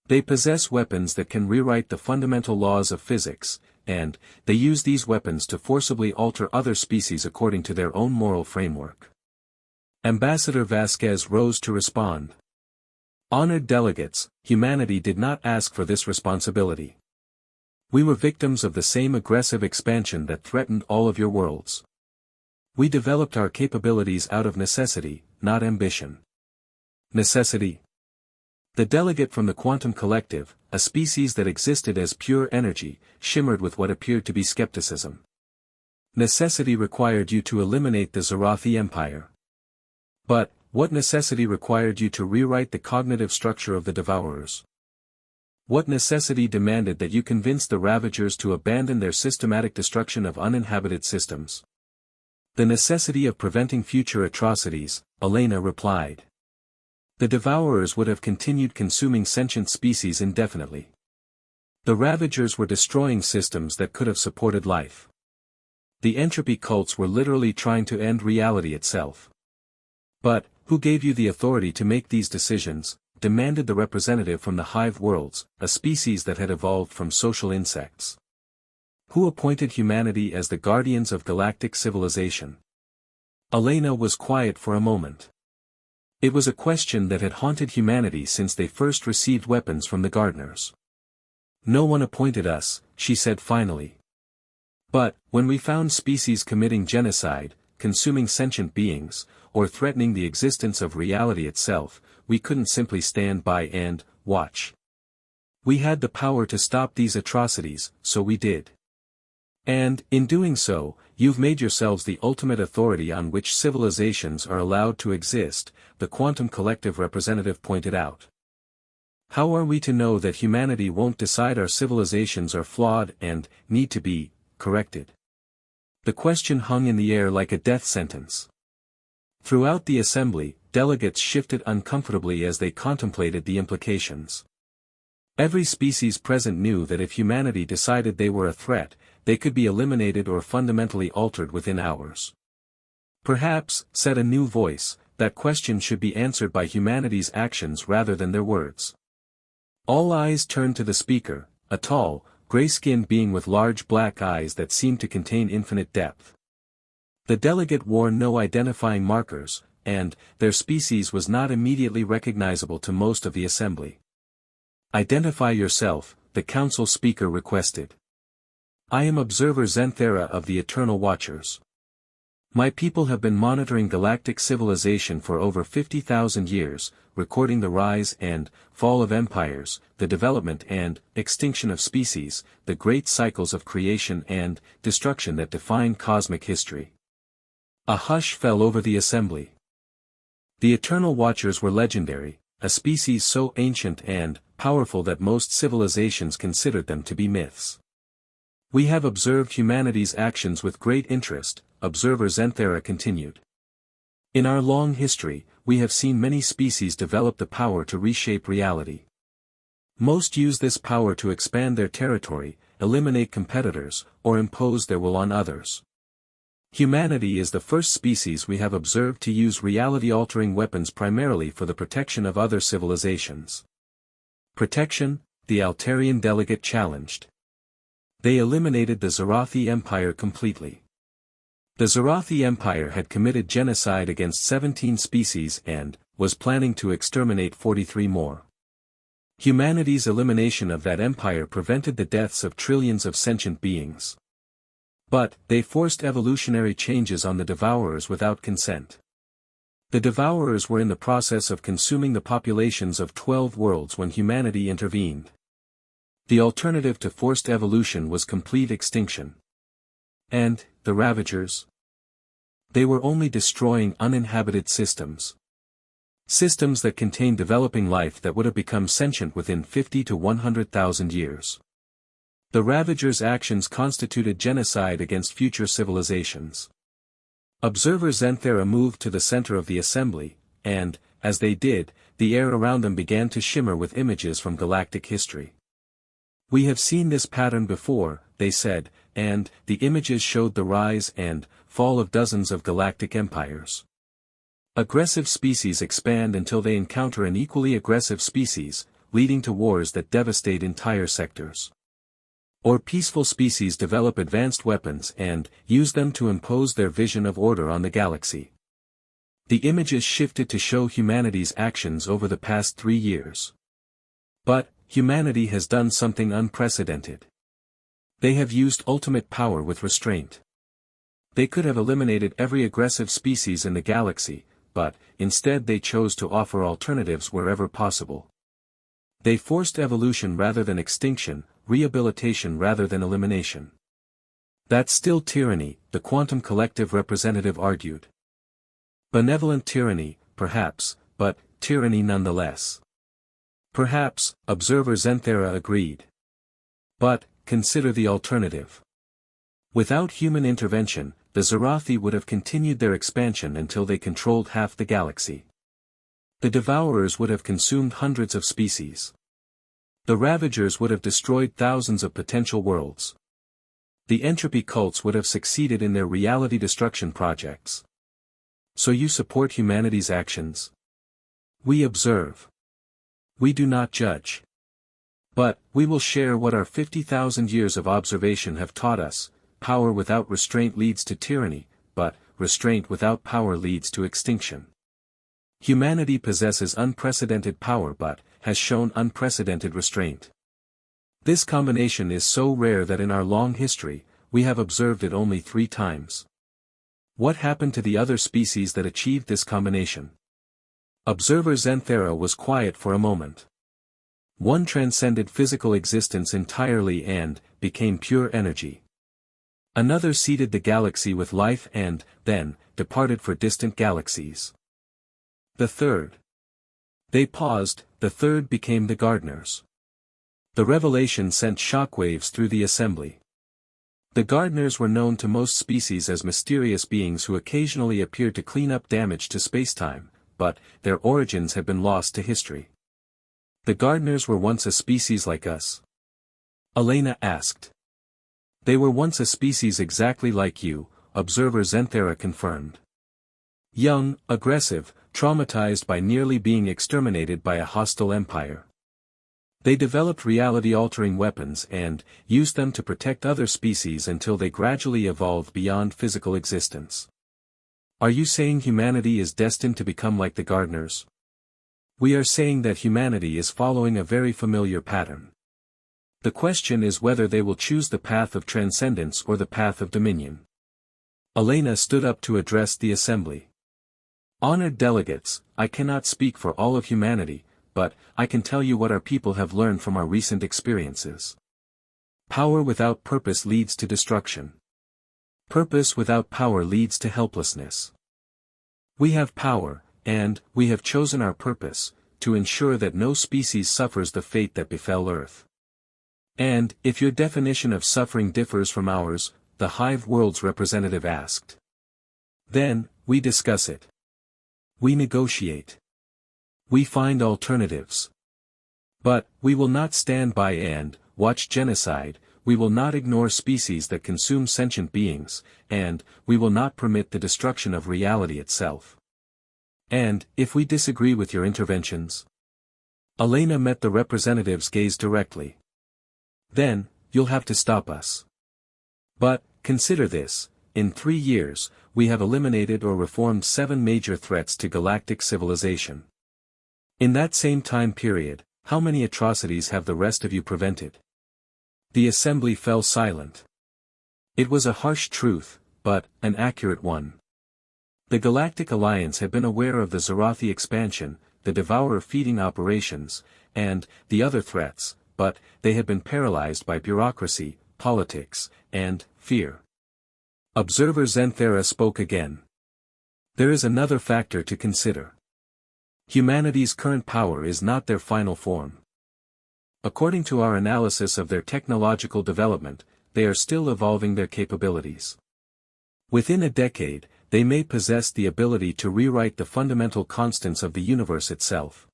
They possess weapons that can rewrite the fundamental laws of physics, and they use these weapons to forcibly alter other species according to their own moral framework. Ambassador Vasquez rose to respond. Honored delegates, humanity did not ask for this responsibility. We were victims of the same aggressive expansion that threatened all of your worlds. We developed our capabilities out of necessity, not ambition. Necessity. The delegate from the Quantum Collective, a species that existed as pure energy, shimmered with what appeared to be skepticism. Necessity required you to eliminate the Zarathi Empire. But, what necessity required you to rewrite the cognitive structure of the Devourers? What necessity demanded that you convince the Ravagers to abandon their systematic destruction of uninhabited systems? The necessity of preventing future atrocities, Elena replied. The Devourers would have continued consuming sentient species indefinitely. The Ravagers were destroying systems that could have supported life. The entropy cults were literally trying to end reality itself. But, who gave you the authority to make these decisions? Demanded the representative from the Hive Worlds, a species that had evolved from social insects. Who appointed humanity as the guardians of galactic civilization? Elena was quiet for a moment. It was a question that had haunted humanity since they first received weapons from the gardeners. No one appointed us, she said finally. But, when we found species committing genocide, consuming sentient beings, or threatening the existence of reality itself, we couldn't simply stand by and watch. We had the power to stop these atrocities, so we did. And, in doing so, you've made yourselves the ultimate authority on which civilizations are allowed to exist, the Quantum Collective representative pointed out. How are we to know that humanity won't decide our civilizations are flawed and need to be corrected? The question hung in the air like a death sentence. Throughout the assembly, delegates shifted uncomfortably as they contemplated the implications. Every species present knew that if humanity decided they were a threat, they could be eliminated or fundamentally altered within hours. Perhaps, said a new voice, that question should be answered by humanity's actions rather than their words. All eyes turned to the speaker, a tall, gray-skinned being with large black eyes that seemed to contain infinite depth. The delegate wore no identifying markers, and their species was not immediately recognizable to most of the assembly. Identify yourself, the council speaker requested. I am Observer Zenthera of the Eternal Watchers. My people have been monitoring galactic civilization for over 50,000 years, recording the rise and fall of empires, the development and extinction of species, the great cycles of creation and destruction that define cosmic history. A hush fell over the assembly. The Eternal Watchers were legendary, a species so ancient and powerful that most civilizations considered them to be myths. We have observed humanity's actions with great interest, Observer Zenthera continued. In our long history, we have seen many species develop the power to reshape reality. Most use this power to expand their territory, eliminate competitors, or impose their will on others. Humanity is the first species we have observed to use reality-altering weapons primarily for the protection of other civilizations. Protection? The Altarian delegate challenged. They eliminated the Zarathi Empire completely. The Zarathi Empire had committed genocide against 17 species and was planning to exterminate 43 more. Humanity's elimination of that empire prevented the deaths of trillions of sentient beings. But they forced evolutionary changes on the Devourers without consent. The Devourers were in the process of consuming the populations of 12 worlds when humanity intervened. The alternative to forced evolution was complete extinction. And, the Ravagers? They were only destroying uninhabited systems. Systems that contained developing life that would have become sentient within 50 to 100,000 years. The Ravagers' actions constituted genocide against future civilizations. Observer Zenthera moved to the center of the assembly, and, as they did, the air around them began to shimmer with images from galactic history. We have seen this pattern before, they said, and the images showed the rise and fall of dozens of galactic empires. Aggressive species expand until they encounter an equally aggressive species, leading to wars that devastate entire sectors. Or peaceful species develop advanced weapons and use them to impose their vision of order on the galaxy. The images shifted to show humanity's actions over the past 3 years. But, humanity has done something unprecedented. They have used ultimate power with restraint. They could have eliminated every aggressive species in the galaxy, but, instead they chose to offer alternatives wherever possible. They forced evolution rather than extinction, rehabilitation rather than elimination. That's still tyranny, the Quantum Collective representative argued. Benevolent tyranny, perhaps, but tyranny nonetheless. Perhaps, Observer Zenthera agreed. But, consider the alternative. Without human intervention, the Zarathi would have continued their expansion until they controlled half the galaxy. The Devourers would have consumed hundreds of species. The Ravagers would have destroyed thousands of potential worlds. The entropy cults would have succeeded in their reality destruction projects. So you support humanity's actions? We observe. We do not judge. But, we will share what our 50,000 years of observation have taught us. Power without restraint leads to tyranny, but, restraint without power leads to extinction. Humanity possesses unprecedented power but, has shown unprecedented restraint. This combination is so rare that in our long history, we have observed it only 3 times. What happened to the other species that achieved this combination? Observer Zenthera was quiet for a moment. One transcended physical existence entirely and became pure energy. Another seeded the galaxy with life and, then, departed for distant galaxies. The third. They paused, the third became the gardeners. The revelation sent shockwaves through the assembly. The gardeners were known to most species as mysterious beings who occasionally appeared to clean up damage to spacetime, but their origins had been lost to history. The gardeners were once a species like us? Elena asked. They were once a species exactly like you, observer Zenthera confirmed. Young, aggressive, traumatized by nearly being exterminated by a hostile empire. They developed reality-altering weapons and used them to protect other species until they gradually evolved beyond physical existence. Are you saying humanity is destined to become like the gardeners? We are saying that humanity is following a very familiar pattern. The question is whether they will choose the path of transcendence or the path of dominion. Elena stood up to address the assembly. Honored delegates, I cannot speak for all of humanity, but I can tell you what our people have learned from our recent experiences. Power without purpose leads to destruction. Purpose without power leads to helplessness. We have power, and we have chosen our purpose, to ensure that no species suffers the fate that befell Earth. And, if your definition of suffering differs from ours, the Hive World's representative asked. Then, we discuss it. We negotiate. We find alternatives. But, we will not stand by and watch genocide, we will not ignore species that consume sentient beings, and we will not permit the destruction of reality itself. And, if we disagree with your interventions? Elena met the representative's gaze directly. Then, you'll have to stop us. But, consider this, in 3 years, we have eliminated or reformed 7 major threats to galactic civilization. In that same time period, how many atrocities have the rest of you prevented? The assembly fell silent. It was a harsh truth, but an accurate one. The Galactic Alliance had been aware of the Zarathi expansion, the Devourer feeding operations, and the other threats, but they had been paralyzed by bureaucracy, politics, and fear. Observer Zenthera spoke again. There is another factor to consider. Humanity's current power is not their final form. According to our analysis of their technological development, they are still evolving their capabilities. Within a decade, they may possess the ability to rewrite the fundamental constants of the universe itself.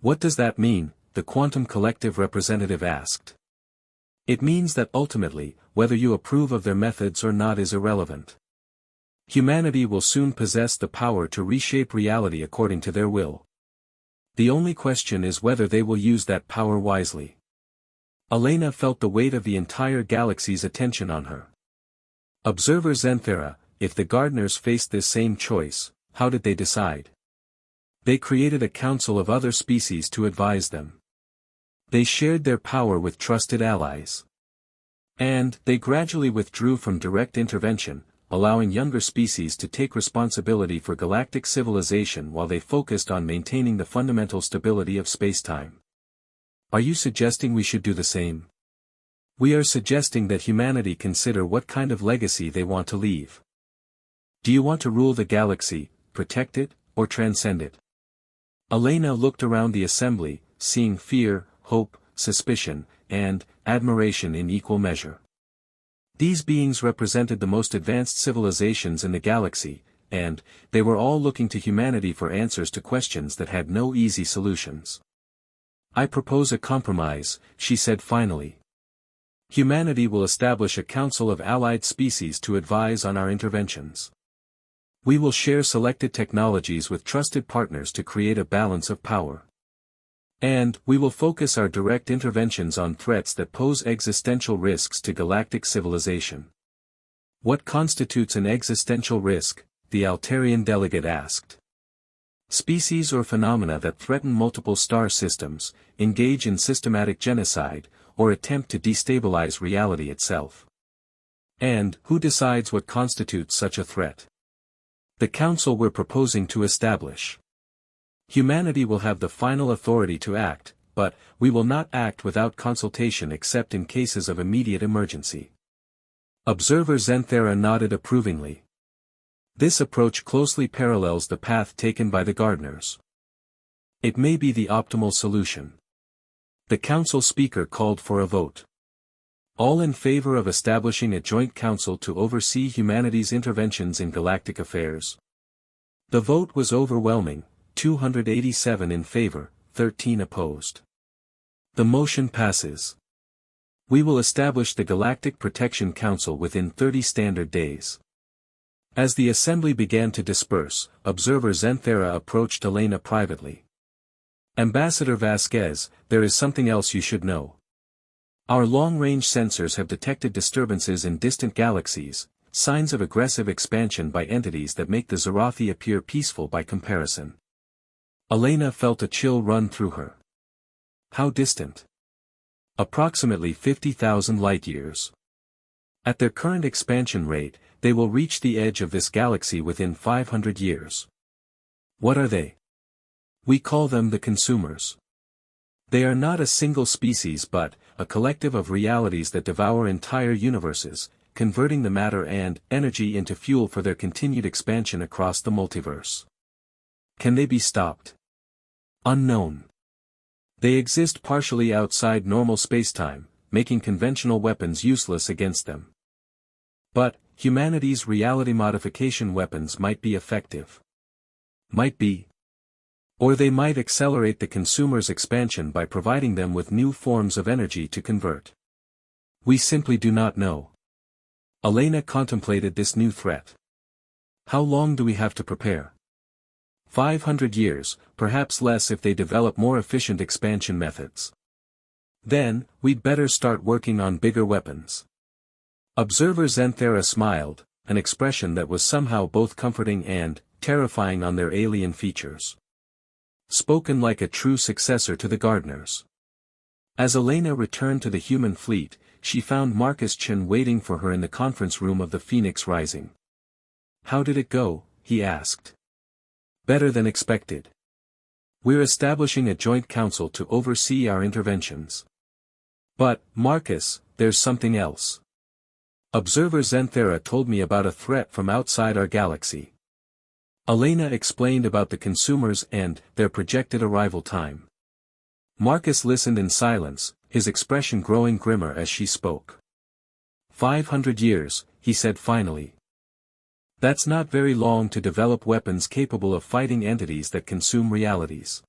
What does that mean? The Quantum Collective representative asked. It means that ultimately, whether you approve of their methods or not is irrelevant. Humanity will soon possess the power to reshape reality according to their will. The only question is whether they will use that power wisely. Elena felt the weight of the entire galaxy's attention on her. Observer Zenthera, if the gardeners faced this same choice, how did they decide? They created a council of other species to advise them. They shared their power with trusted allies. And they gradually withdrew from direct intervention, allowing younger species to take responsibility for galactic civilization while they focused on maintaining the fundamental stability of spacetime. Are you suggesting we should do the same? We are suggesting that humanity consider what kind of legacy they want to leave. Do you want to rule the galaxy, protect it, or transcend it? Elena looked around the assembly, seeing fear, hope, suspicion, and admiration in equal measure. These beings represented the most advanced civilizations in the galaxy, and they were all looking to humanity for answers to questions that had no easy solutions. I propose a compromise, she said finally. Humanity will establish a council of allied species to advise on our interventions. We will share selected technologies with trusted partners to create a balance of power. And we will focus our direct interventions on threats that pose existential risks to galactic civilization. What constitutes an existential risk? The Altarian delegate asked. Species or phenomena that threaten multiple star systems, engage in systematic genocide, or attempt to destabilize reality itself. And who decides what constitutes such a threat? The council we're proposing to establish. Humanity will have the final authority to act, but we will not act without consultation except in cases of immediate emergency. Observer Zenthera nodded approvingly. This approach closely parallels the path taken by the gardeners. It may be the optimal solution. The council speaker called for a vote. All in favor of establishing a joint council to oversee humanity's interventions in galactic affairs. The vote was overwhelming, 287 in favor, 13 opposed. The motion passes. We will establish the Galactic Protection Council within 30 standard days. As the assembly began to disperse, observer Zenthera approached Elena privately. Ambassador Vasquez, there is something else you should know. Our long-range sensors have detected disturbances in distant galaxies, signs of aggressive expansion by entities that make the Zarathi appear peaceful by comparison. Elena felt a chill run through her. How distant? Approximately 50,000 light-years. At their current expansion rate, they will reach the edge of this galaxy within 500 years. What are they? We call them the consumers. They are not a single species but a collective of realities that devour entire universes, converting the matter and energy into fuel for their continued expansion across the multiverse. Can they be stopped? Unknown. They exist partially outside normal spacetime, making conventional weapons useless against them. But humanity's reality modification weapons might be effective. Might be. Or they might accelerate the consumer's expansion by providing them with new forms of energy to convert. We simply do not know. Elena contemplated this new threat. How long do we have to prepare? 500 years, perhaps less if they develop more efficient expansion methods. Then, we'd better start working on bigger weapons. Observer Zenthera smiled, an expression that was somehow both comforting and terrifying on their alien features. Spoken like a true successor to the gardeners. As Elena returned to the human fleet, she found Marcus Chen waiting for her in the conference room of the Phoenix Rising. How did it go? He asked. Better than expected. We're establishing a joint council to oversee our interventions. But, Marcus, there's something else. Observer Zenthera told me about a threat from outside our galaxy. Elena explained about the consumers and their projected arrival time. Marcus listened in silence, his expression growing grimmer as she spoke. 500 years, he said finally. That's not very long to develop weapons capable of fighting entities that consume realities.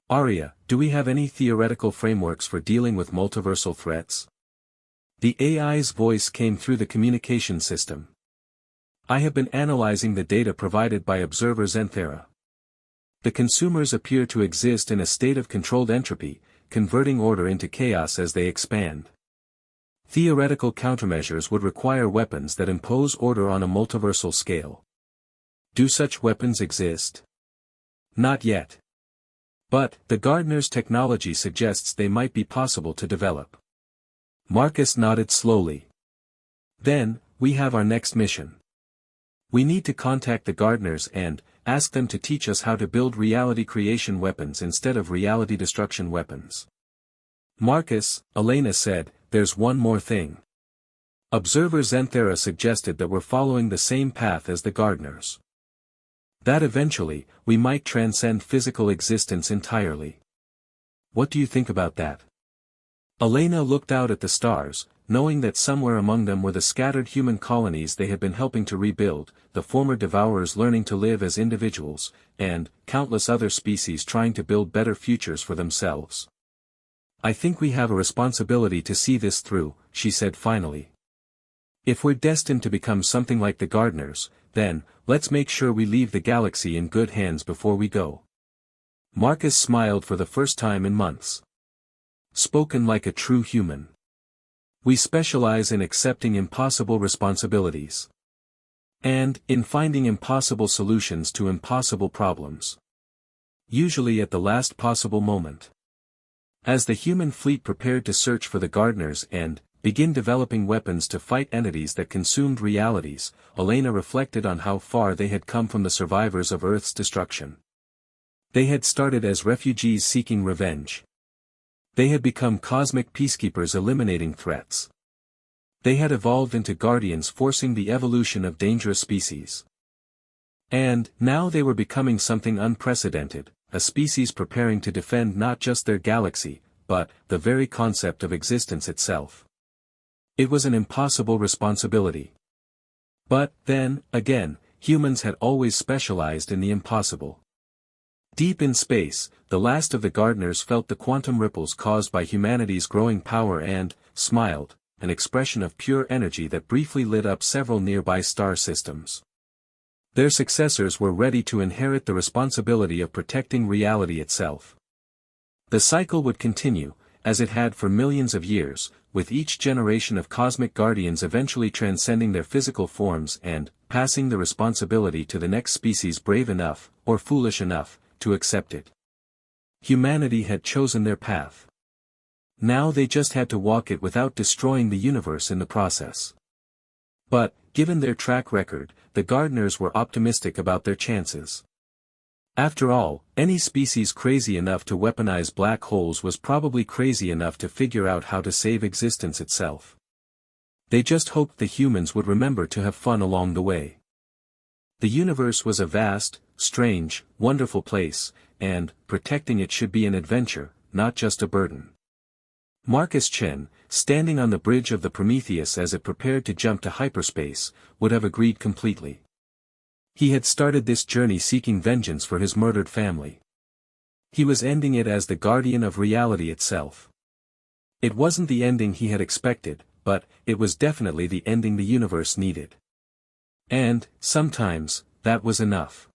Arya, do we have any theoretical frameworks for dealing with multiversal threats? The AI's voice came through the communication system. I have been analyzing the data provided by Observer Zenthera. The consumers appear to exist in a state of controlled entropy, converting order into chaos as they expand. Theoretical countermeasures would require weapons that impose order on a multiversal scale. Do such weapons exist? Not yet. But, the gardener's technology suggests they might be possible to develop. Marcus nodded slowly. Then, we have our next mission. We need to contact the gardeners and ask them to teach us how to build reality creation weapons instead of reality destruction weapons. Marcus, Elena said, there's one more thing. Observer Zenthera suggested that we're following the same path as the gardeners. That eventually, we might transcend physical existence entirely. What do you think about that? Elena looked out at the stars, knowing that somewhere among them were the scattered human colonies they had been helping to rebuild, the former devourers learning to live as individuals, and countless other species trying to build better futures for themselves. I think we have a responsibility to see this through, she said finally. If we're destined to become something like the gardeners, then, let's make sure we leave the galaxy in good hands before we go. Marcus smiled for the first time in months. Spoken like a true human. We specialize in accepting impossible responsibilities. And, in finding impossible solutions to impossible problems. Usually at the last possible moment. As the human fleet prepared to search for the gardeners and begin developing weapons to fight entities that consumed realities, Elena reflected on how far they had come from the survivors of Earth's destruction. They had started as refugees seeking revenge. They had become cosmic peacekeepers eliminating threats. They had evolved into guardians forcing the evolution of dangerous species. And, now they were becoming something unprecedented, a species preparing to defend not just their galaxy, but the very concept of existence itself. It was an impossible responsibility. But, then, again, humans had always specialized in the impossible. Deep in space, the last of the gardeners felt the quantum ripples caused by humanity's growing power and, smiled, an expression of pure energy that briefly lit up several nearby star systems. Their successors were ready to inherit the responsibility of protecting reality itself. The cycle would continue, as it had for millions of years, with each generation of cosmic guardians eventually transcending their physical forms and passing the responsibility to the next species brave enough, or foolish enough, to accept it. Humanity had chosen their path. Now they just had to walk it without destroying the universe in the process. But, given their track record, the gardeners were optimistic about their chances. After all, any species crazy enough to weaponize black holes was probably crazy enough to figure out how to save existence itself. They just hoped the humans would remember to have fun along the way. The universe was a vast, strange, wonderful place, and protecting it should be an adventure, not just a burden. Marcus Chen, standing on the bridge of the Prometheus as it prepared to jump to hyperspace, would have agreed completely. He had started this journey seeking vengeance for his murdered family. He was ending it as the guardian of reality itself. It wasn't the ending he had expected, but it was definitely the ending the universe needed. And, sometimes, that was enough.